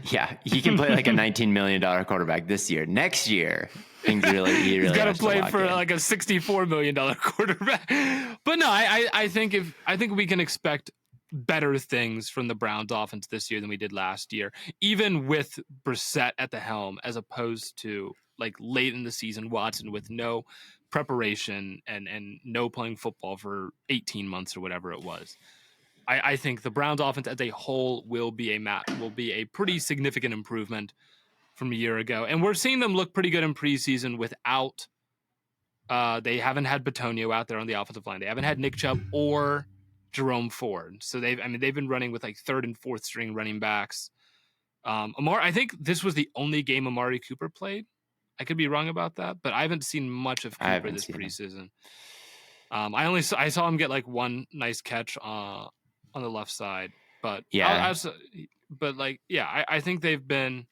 Yeah, he can play like a $19 million quarterback this year. Next year, things he's got to play for like a $64 million quarterback. But no, I think we can expect better things from the Browns offense this year than we did last year, even with Brissett at the helm, as opposed to like late in the season Watson with no preparation and no playing football for 18 months or whatever it was. I think the Browns offense as a whole will be a pretty significant improvement from a year ago. And we're seeing them look pretty good in preseason without they haven't had Bitonio out there on the offensive line. They haven't had Nick Chubb or Jerome Ford. So they've been running with like third and fourth string running backs. I think this was the only game Amari Cooper played. I could be wrong about that, but I haven't seen much of Cooper this preseason. I saw him get like one nice catch on the left side, but I think they've been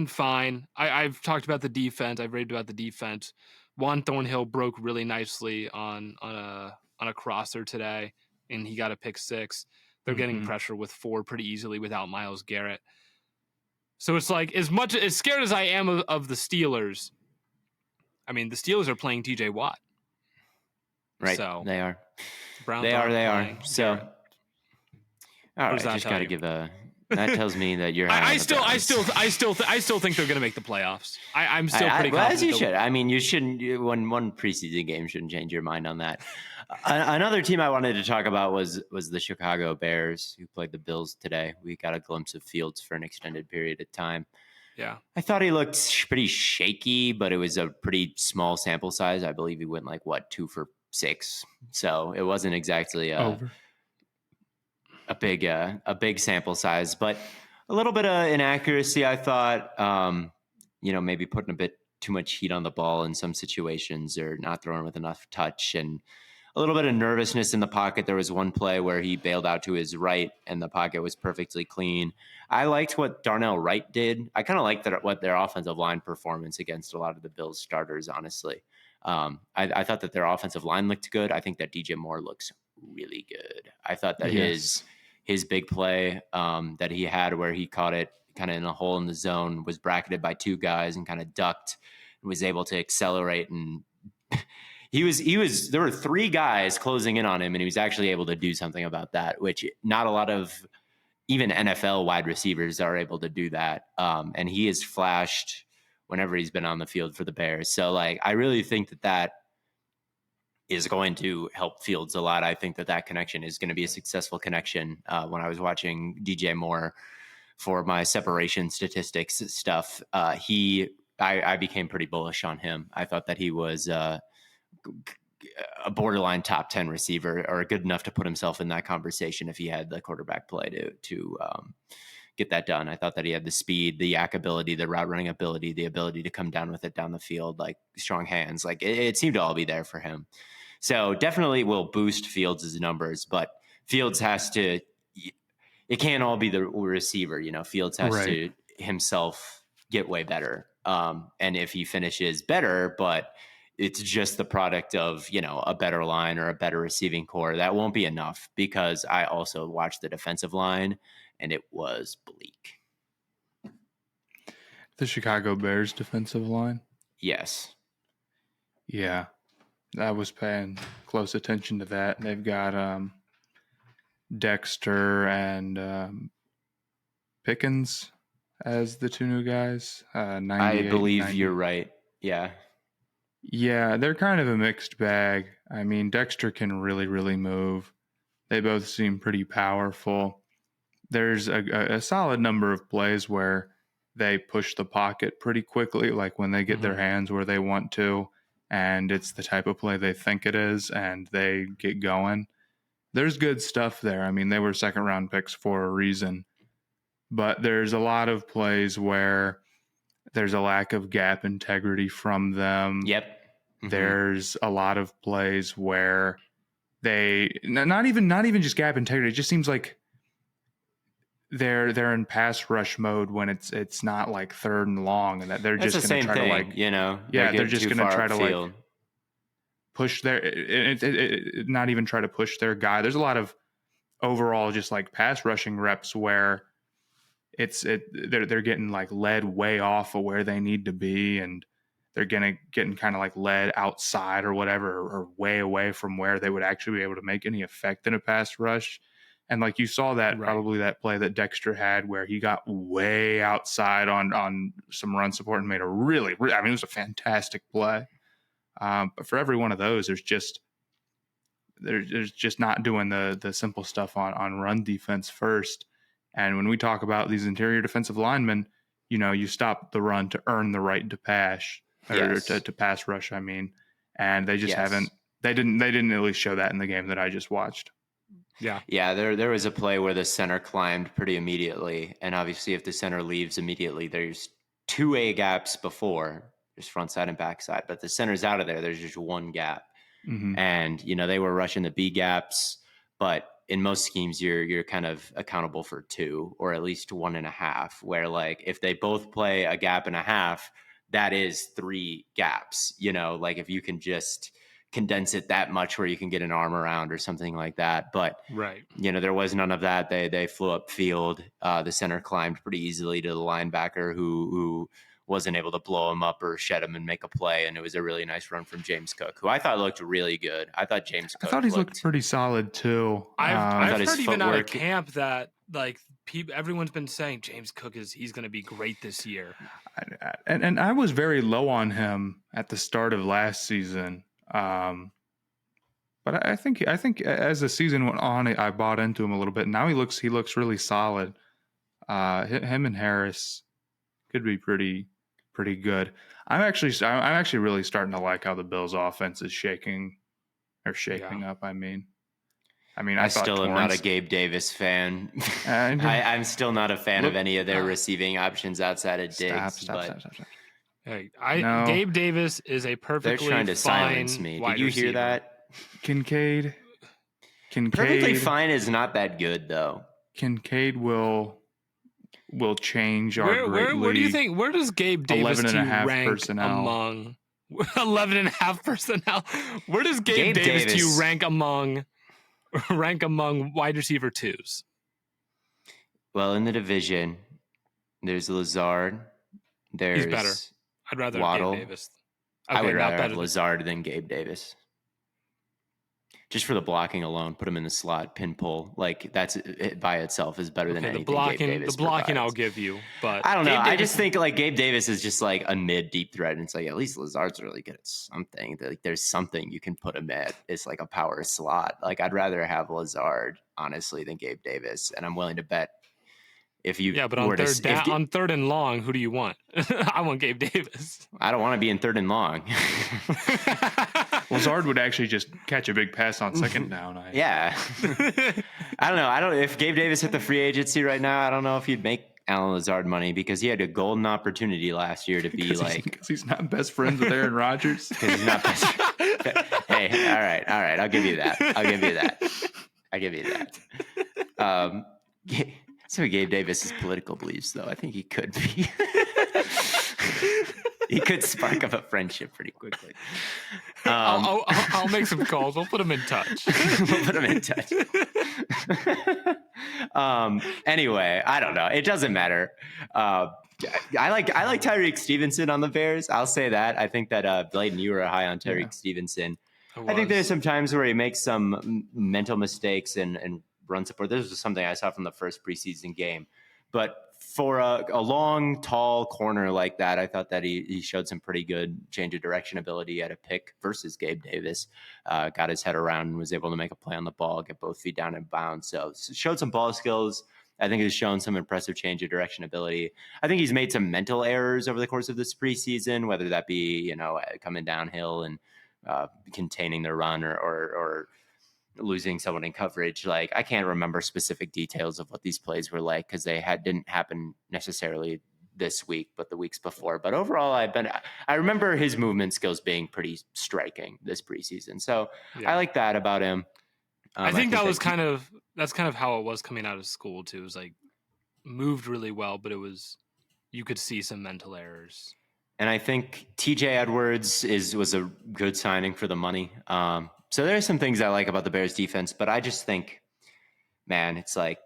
fine. I've talked about the defense. I've raved about the defense. Juan Thornhill broke really nicely on a crosser today, and he got a pick six. They're getting pressure with Ford pretty easily without Myles Garrett. So it's like, as scared as I am of the Steelers, I mean, the Steelers are playing TJ Watt. Right. So they are. Browns they are. So, all right, does that just got to give a That tells me that you're. I still think they're going to make the playoffs. I'm still pretty confident. As you should. I mean, you shouldn't. One preseason game shouldn't change your mind on that. Another team I wanted to talk about was the Chicago Bears, who played the Bills today. We got a glimpse of Fields for an extended period of time. Yeah, I thought he looked pretty shaky, but it was a pretty small sample size. I believe he went 2 for 6, so it wasn't exactly a big sample size, but a little bit of inaccuracy. I thought, maybe putting a bit too much heat on the ball in some situations, or not throwing with enough touch, and a little bit of nervousness in the pocket. There was one play where he bailed out to his right and the pocket was perfectly clean. I liked what Darnell Wright did. I kind of liked what their offensive line performance against a lot of the Bills starters, honestly. I thought that their offensive line looked good. I think that DJ Moore looks really good. I thought that his big play that he had where he caught it kind of in a hole in the zone, was bracketed by 2 guys and kind of ducked and was able to accelerate. And there were 3 guys closing in on him, and he was actually able to do something about that, which not a lot of even NFL wide receivers are able to do that. And he has flashed whenever he's been on the field for the Bears. So I really think that is going to help Fields a lot. I think that connection is going to be a successful connection. When I was watching DJ Moore for my separation statistics stuff, I became pretty bullish on him. I thought that he was a borderline top 10 receiver, or good enough to put himself in that conversation if he had the quarterback play to get that done. I thought that he had the speed, the yak ability, the route running ability, the ability to come down with it down the field, strong hands. It seemed to all be there for him. So definitely will boost Fields' numbers, but Fields has to, it can't all be the receiver. Fields has to himself get way better. And if he finishes better, but it's just the product of, a better line or a better receiving core, that won't be enough, because I also watched the defensive line and it was bleak. The Chicago Bears defensive line? Yes. Yeah. I was paying close attention to that. They've got Dexter and Pickens as the 2 new guys. I believe you're right. Yeah. Yeah, they're kind of a mixed bag. I mean, Dexter can really, really move. They both seem pretty powerful. There's a solid number of plays where they push the pocket pretty quickly, when they get their hands where they want to, and it's the type of play they think it is, and they get going. There's good stuff there. I mean, they were 2nd-round picks for a reason. But there's a lot of plays where there's a lack of gap integrity from them. Yep. Mm-hmm. There's a lot of plays where they not even just gap integrity. It just seems like they're in pass rush mode when it's not 3rd and long, and that they're That's just going to try to they're just going to try to push their not even try to push their guy. There's a lot of overall just pass rushing reps where they're getting led way off of where they need to be, and they're getting kind of led outside or whatever, or way away from where they would actually be able to make any effect in a pass rush. And you saw that probably that play that Dexter had where he got way outside on some run support and made a really, it was a fantastic play. But for every one of those, there's just not doing the simple stuff on run defense first. And when we talk about these interior defensive linemen, you stop the run to earn the right to pass, or to pass rush. I mean, and they just haven't. They didn't at least show that in the game that I just watched. Yeah. There was a play where the center climbed pretty immediately, and obviously, if the center leaves immediately, there's 2 A gaps before. There's front side and back side, but the center's out of there. There's just 1 gap, and they were rushing the B gaps, but in most schemes, you're kind of accountable for 2 or at least 1.5. Where if they both play a gap and a half, that is 3 gaps. If you can just condense it that much where you can get an arm around or something like that. But there was none of that. They flew up field. The center climbed pretty easily to the linebacker who wasn't able to blow him up or shed him and make a play. And it was a really nice run from James Cook, who I thought looked really good. I thought he's looked pretty solid too. I've heard even out of camp that everyone's been saying James Cook he's going to be great this year. And I was very low on him at the start of last season. But I think as the season went on, I bought into him a little bit. Now he looks really solid. Him and Harris could be pretty good. I'm actually really starting to like how the Bills' offense is shaping up. I mean, I thought still am not a Torrance- Gabe Davis fan. I'm still not a fan of any of their receiving options outside of Diggs. Stop. Hey, No. Gabe Davis is a perfectly They're trying to fine silence me. wide Did you hear receiver. that? Kincaid. Perfectly fine is not that good, though. Kincaid will change our great Where do you league. think? Where does Gabe Davis 11.5 rank personnel. among 11.5 personnel? Where does Gabe Davis to you rank among wide receiver twos? Well, in the division, there's Lazard. There's He's better. I'd rather Waddle. have Gabe Davis. Okay, I would rather have than Lazard than Gabe Davis. Just for the blocking alone, put him in the slot, pin pull. Like that's it by itself is better than anything Gabe Davis The blocking provides. I'll give you, but I don't know. Gabe I Davis, just think like Gabe Davis is just like a mid deep threat, and it's like at least Lazard's really good at something. Like there's something you can put him at. It's like a power slot. Like I'd rather have Lazard honestly than Gabe Davis, and I'm willing to bet if you but were on third and long, who do you want? I want Gabe Davis. I don't want to be in third and long. Lazard would actually just catch a big pass on second down. Yeah. I don't know. If Gabe Davis hit the free agency right now, I don't know if he'd make Alan Lazard money because he had a golden opportunity last year to be because he's not best friends with Aaron Rodgers. Because he's not best. Hey, all right. I'll give you that. So Gabe Davis's political beliefs, though, I think he could be. He could spark up a friendship pretty quickly. I'll make some calls. We'll put him in touch. Anyway, I don't know. It doesn't matter. I like Tyreek Stevenson on the Bears. I'll say that. I think that Blaiden, you were high on Tyreek Stevenson. I think there's some times where he makes some mental mistakes and run support. This was something I saw from the first preseason game. But for a long, tall corner like that, I thought that he showed some pretty good change of direction ability at a pick versus Gabe Davis. Got his head around and was able to make a play on the ball, get both feet down and bounds. So showed some ball skills. I think he's shown some impressive change of direction ability. I think he's made some mental errors over the course of this preseason, whether that be, coming downhill and containing their run or losing someone in coverage. Like I can't remember specific details of what these plays were like because they didn't happen necessarily this week, but the weeks before. But overall, I remember his movement skills being pretty striking this preseason. So I like that about him. I think that's kind of how it was coming out of school too. It was like moved really well, but you could see some mental errors. And I think TJ Edwards was a good signing for the money. So there's some things I like about the Bears defense, but I just think, man, it's like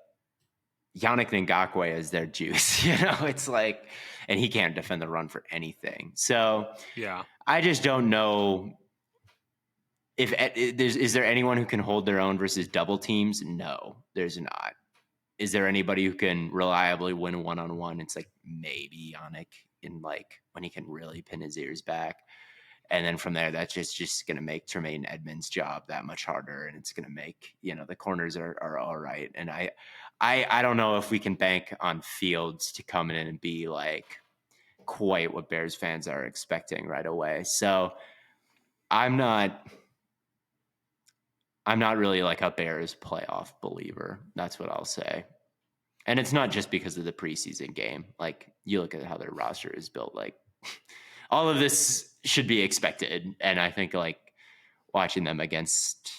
Yannick Ngakoue is their juice. It's like, and he can't defend the run for anything. So yeah, I just don't know is there anyone who can hold their own versus double teams? No, there's not. Is there anybody who can reliably win one-on-one? It's like maybe Yannick in like when he can really pin his ears back. And then from there, that's just going to make Tremaine Edmonds' job that much harder. And it's going to make, the corners are all right. And I don't know if we can bank on Fields to come in and be like quite what Bears fans are expecting right away. So I'm not really like a Bears playoff believer. That's what I'll say. And it's not just because of the preseason game. Like you look at how their roster is built, like all of this should be expected. And I think like watching them against,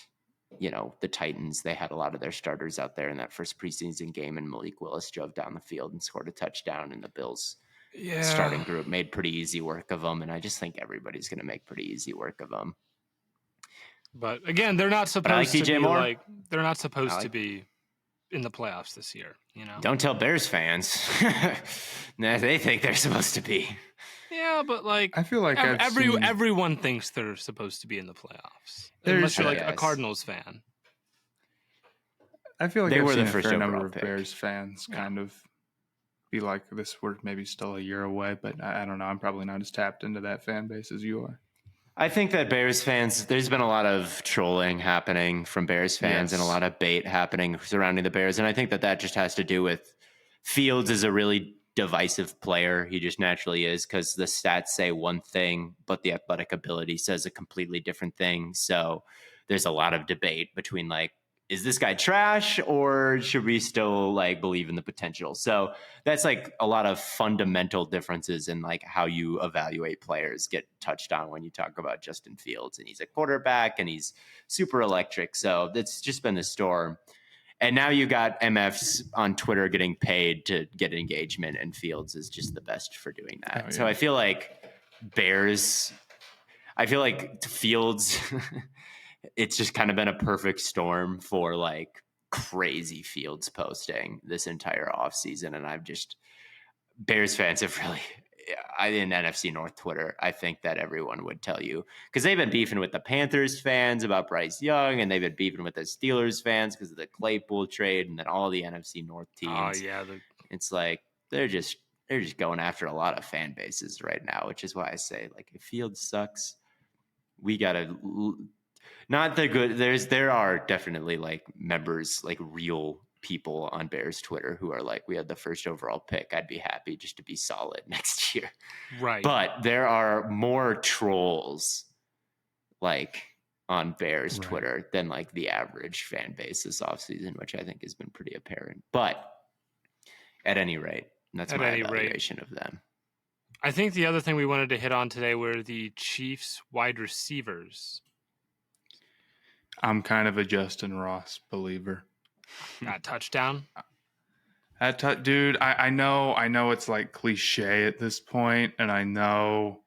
the Titans, they had a lot of their starters out there in that first preseason game, and Malik Willis drove down the field and scored a touchdown, and the Bills starting group made pretty easy work of them. And I just think everybody's going to make pretty easy work of them. But again, they're not supposed to be Moore. They're not supposed to be in the playoffs this year. Don't tell Bears fans. They think they're supposed to be. Yeah, but like I feel like everyone thinks they're supposed to be in the playoffs. Unless you're like a Cardinals fan. I feel like They I've were seen the a first fair number overall of pick. Bears fans kind of be like, this were maybe still a year away, but I don't know. I'm probably not as tapped into that fan base as you are. I think that Bears fans, there's been a lot of trolling happening from Bears fans and a Yes. lot of bait happening surrounding the Bears. And I think that that just has to do with Fields is a really divisive player. He just naturally is, because the stats say one thing, but the athletic ability says a completely different thing. So there's a lot of debate between like, is this guy trash or should we still like believe in the potential? So that's like a lot of fundamental differences in like how you evaluate players get touched on when you talk about Justin Fields. And he's a quarterback and he's super electric. So that's just been the storm. And now you got MFs on Twitter getting paid to get engagement, and Fields is just the best for doing that. Oh, yeah. So I feel like Fields, it's just kind of been a perfect storm for like crazy Fields posting this entire offseason. And Bears fans have really, in NFC North Twitter, I think that everyone would tell you, because they've been beefing with the Panthers fans about Bryce Young, and they've been beefing with the Steelers fans because of the Claypool trade, and then all the NFC North Oh teams. yeah, It's like they're just going after a lot of fan bases right now, which is why I say, like, if Fields sucks, we gotta not the good. There are definitely like members, like real people on Bears Twitter who are like, we had the first overall pick. I'd be happy just to be solid next year. right. But there are more trolls like on Bears Right. Twitter than like the average fan base this offseason, which I think has been pretty apparent. But at any rate, that's my evaluation of them. I think the other thing we wanted to hit on today were the Chiefs wide receivers. I'm kind of a Justin Ross believer. That touchdown. Dude, I know it's like cliche at this point, and I know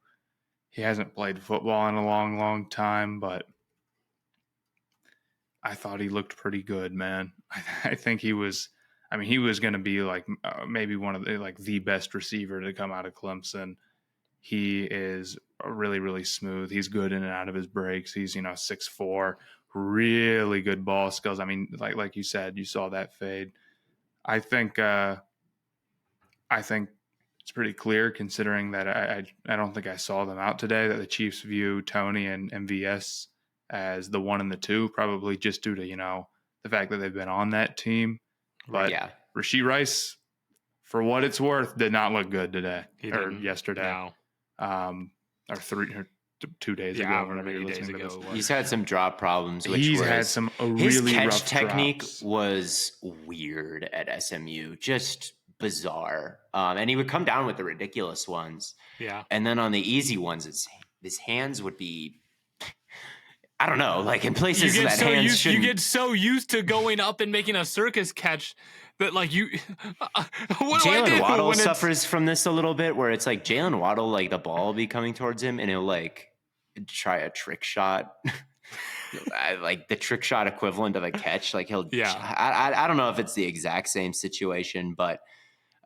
he hasn't played football in a long, long time, but I thought he looked pretty good, man. I think he was going to be like maybe one of the best receiver to come out of Clemson. He is really, really smooth. He's good in and out of his breaks. He's 6'4", really good ball skills. I mean, like you said, you saw that fade. I think it's pretty clear, considering that I don't think I saw them out today, that the Chiefs view Tony and MVS as the 1 and the 2, probably just due to the fact that they've been on that team. But yeah, Rashee Rice, for what it's worth, did not look good today yesterday. No. Or 2 days ago, however whenever many you're days listening to ago this. it was. he's had some drop problems. He's had some his really catch rough technique drops. was weird at SMU, just bizarre. And he would come down with the ridiculous ones. Yeah. And then on the easy ones, his hands would be, I don't know, like in places You that hands shouldn't. get so used to going up and making a circus catch that like you. What do I do Jalen Waddle when it's- suffers from this a little bit, where it's like Jalen Waddle, like the ball will be coming towards him and he'll like try a trick shot. Like the trick shot equivalent of a catch. Like I don't know if it's the exact same situation, but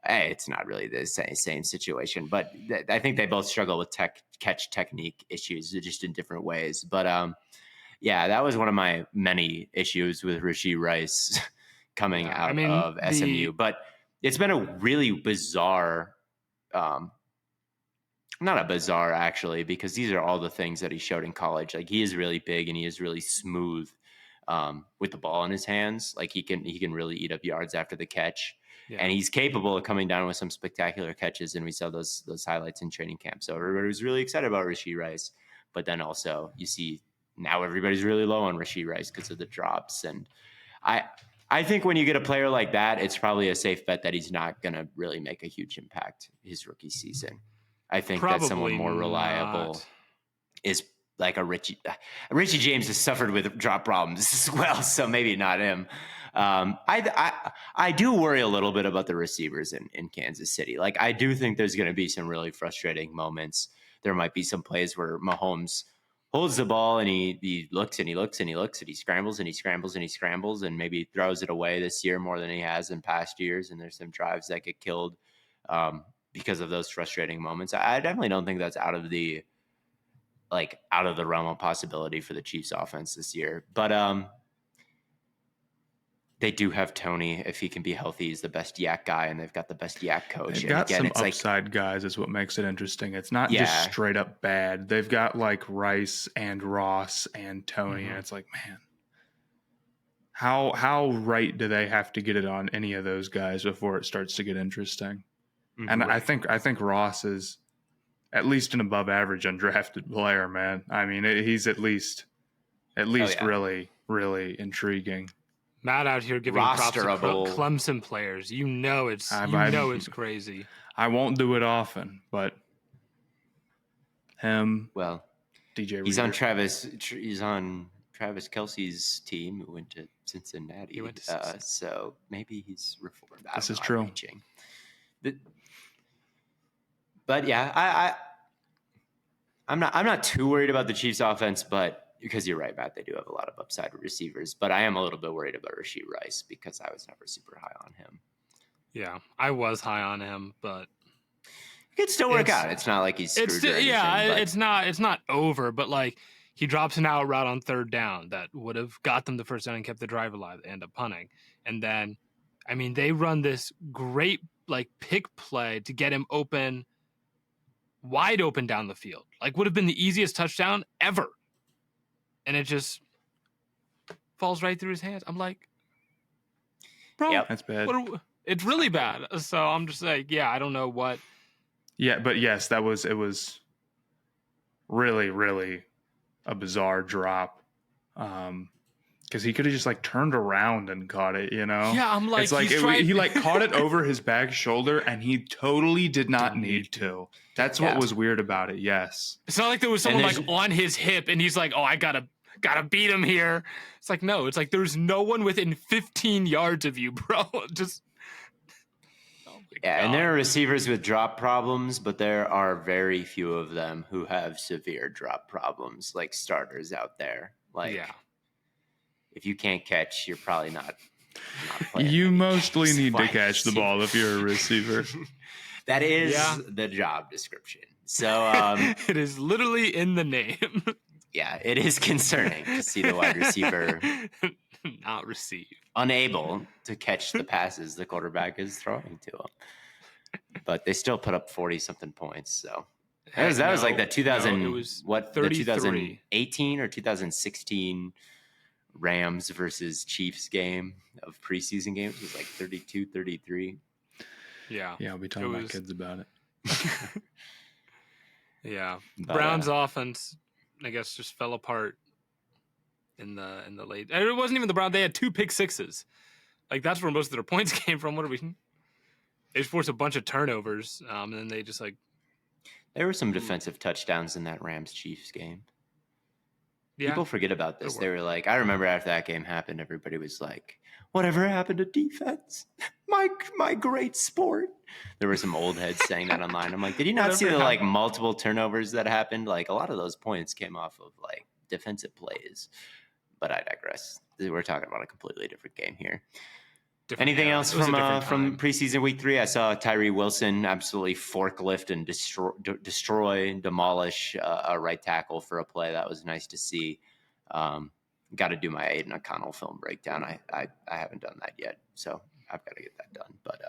hey, it's not really the same situation. But I think they both struggle with catch technique issues, just in different ways. But yeah, that was one of my many issues with Rashee Rice coming out of SMU. But it's been a really bizarre, not a bizarre actually, because these are all the things that he showed in college. Like he is really big and he is really smooth with the ball in his hands. Like he can really eat up yards after the catch. Yeah. And he's capable of coming down with some spectacular catches. And we saw those highlights in training camp. So everybody was really excited about Rashee Rice. But then also you see now everybody's really low on Rashee Rice because of the drops. And I think when you get a player like that, it's probably a safe bet that he's not going to really make a huge impact his rookie season. I think that someone more reliable is like a Richie James has suffered with drop problems as well, so maybe not him. I do worry a little bit about the receivers in Kansas City. Like I do think there's going to be some really frustrating moments. There might be some plays where Mahomes holds the ball and he looks and he looks and he looks and he scrambles and he scrambles and he scrambles and maybe throws it away this year more than he has in past years. And there's some drives that get killed because of those frustrating moments. I definitely don't think that's out of the realm of possibility for the Chiefs offense this year. But They do have Tony. If he can be healthy, he's the best yak guy, and they've got the best yak coach. They've And got again, some it's like, upside guys is what makes it interesting. It's not Yeah. just straight up bad. They've got like Rice and Ross and Tony, and it's like, man, how right do they have to get it on any of those guys before it starts to get interesting? And I think Ross is at least an above average undrafted player, man. I mean, he's at least yeah. really, really intriguing. Matt out here giving props to Rosterable. Clemson players. You know it's crazy. I won't do it often, but him, well, DJ he's Reader. on Travis Kelsey's team who went to Cincinnati. He went to Cincinnati. So maybe he's reformed. This is true. But yeah, I'm not too worried about the Chiefs offense, but because you're right, Matt, they do have a lot of upside receivers. But I am a little bit worried about Rashee Rice because I was never super high on him. Yeah, I was high on him, but it could still work out. It's not like he's screwed. It's not over, but like he drops an out route on third down that would have got them the first down and kept the drive alive. They end up punting, and then, I mean, they run this great like pick play to get him open, wide open down the field. Like would have been the easiest touchdown ever, and it just falls right through his hands. I'm like, bro, That's bad. It's really bad. So I'm just like, yeah, I don't know what. Yeah, but yes, it was really, really a bizarre drop. Because he could have just like turned around and caught it, you know? Yeah, I'm like, it's like he like caught it over his back shoulder, and he totally did not need to. That's what was weird about it. Yes, it's not like there was someone like on his hip, and he's like, "Oh, I gotta beat him here." It's like, no, it's like there's no one within 15 yards of you, bro. Just. And there are receivers with drop problems, but there are very few of them who have severe drop problems, like starters out there. Like, if you can't catch, you're probably not playing. You mostly need to catch the ball if you're a receiver. That is the job description. So it is literally in the name. Yeah, it is concerning to see the wide receiver not receive, unable to catch the passes the quarterback is throwing to him. But they still put up 40-something points. So that was like the 2018 or 2016 Rams versus Chiefs game of preseason games. It was like 32-33. Yeah, I'll be telling my kids about it. Yeah, Browns offense, I guess, just fell apart in the late. And it wasn't even the Browns. They had 2 pick sixes. Like that's where most of their points came from. They just forced a bunch of turnovers, and then they just like. There were some defensive touchdowns in that Rams Chiefs game. Yeah. People forget about this. They were like, I remember after that game happened, everybody was like, "Whatever happened to defense? My great sport." There were some old heads saying that online. I'm like, did you not see the like multiple turnovers that happened? Like a lot of those points came off of like defensive plays. But I digress. We're talking about a completely different game here. Anything else from preseason week 3? I saw Tyree Wilson absolutely forklift and demolish a right tackle for a play. That was nice to see. Got to do my Aiden O'Connell film breakdown. I haven't done that yet, so I've got to get that done. But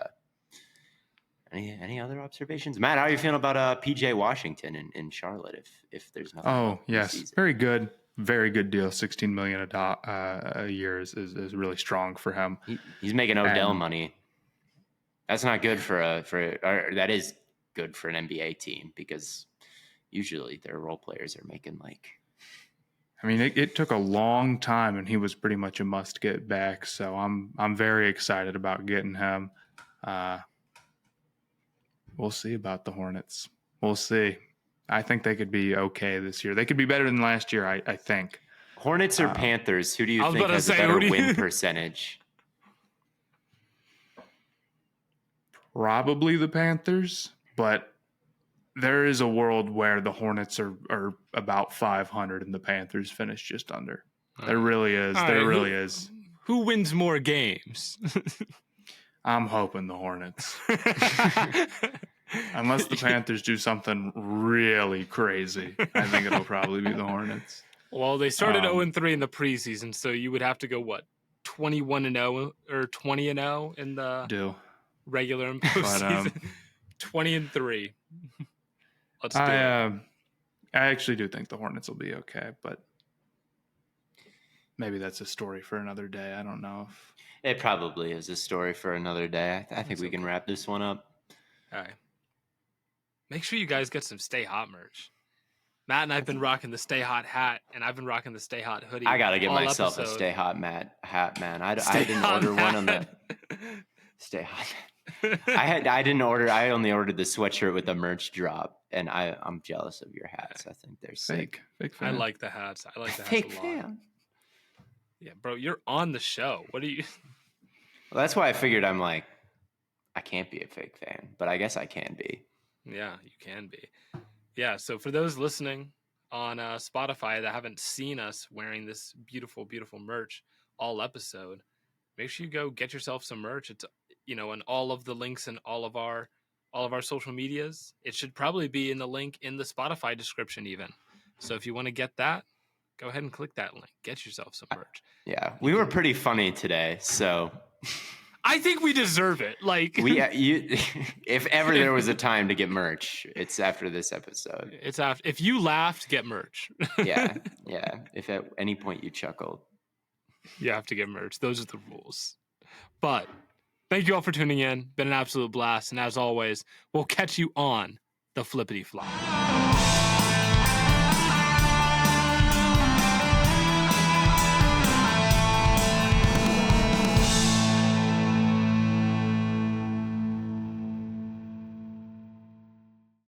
any other observations, Matt? How are you feeling about PJ Washington in Charlotte? If there's nothing. Oh yes, very good. Very good deal. $16 million a year is really strong for him. He's making Odell money. That's not good or that is good for an NBA team because usually their role players are making like. I mean, it took a long time, and he was pretty much a must get back. So I'm very excited about getting him. We'll see about the Hornets. We'll see. I think they could be okay this year. They could be better than last year, I think. Hornets or Panthers? Who do you think has a better win percentage? Probably the Panthers, but there is a world where the Hornets are about 500 and the Panthers finish just under. There really is. Really is. Who wins more games? I'm hoping the Hornets. Unless the Panthers do something really crazy, I think it'll probably be the Hornets. Well, they started 0-3 in the preseason, so you would have to go, 12-3 21-0 or 20-0 in the Do regular and postseason. 20-3. Let's do it. I actually do think the Hornets will be okay, but maybe that's a story for another day. I don't know if It probably is a story for another day. I think It's we can okay. wrap this one up. All right. Make sure you guys get some Stay Hot merch. Matt and I've been rocking the Stay Hot hat, and I've been rocking the Stay Hot hoodie. I gotta get all myself episode. a Stay Hot hat, man. I Stay didn't Hot order one on the hat. Stay Hot. I didn't order. I only ordered the sweatshirt with the merch drop, and I'm jealous of your hats. I think they're sick. fake I fan. like the hats. I like the hats Fake a lot. fan. Yeah, bro, you're on the show. What do you? Well, that's why I figured I'm like, I can't be a fake fan, but I guess I can be. Yeah, you can be. Yeah, so for those listening on Spotify that haven't seen us wearing this beautiful, beautiful merch all episode, make sure you go get yourself some merch. It's in all of the links in all of our social medias. It should probably be in the link in the Spotify description even. So if you want to get that, go ahead and click that link. Get yourself some merch. Yeah, we were pretty funny today, so I think we deserve it. Like if ever there was a time to get merch, it's after this episode. it's after. If you laughed, get merch. Yeah. If at any point you chuckled, you have to get merch. Those are the rules. But thank you all for tuning in. Been an absolute blast. And as always, we'll catch you on the flippity flop.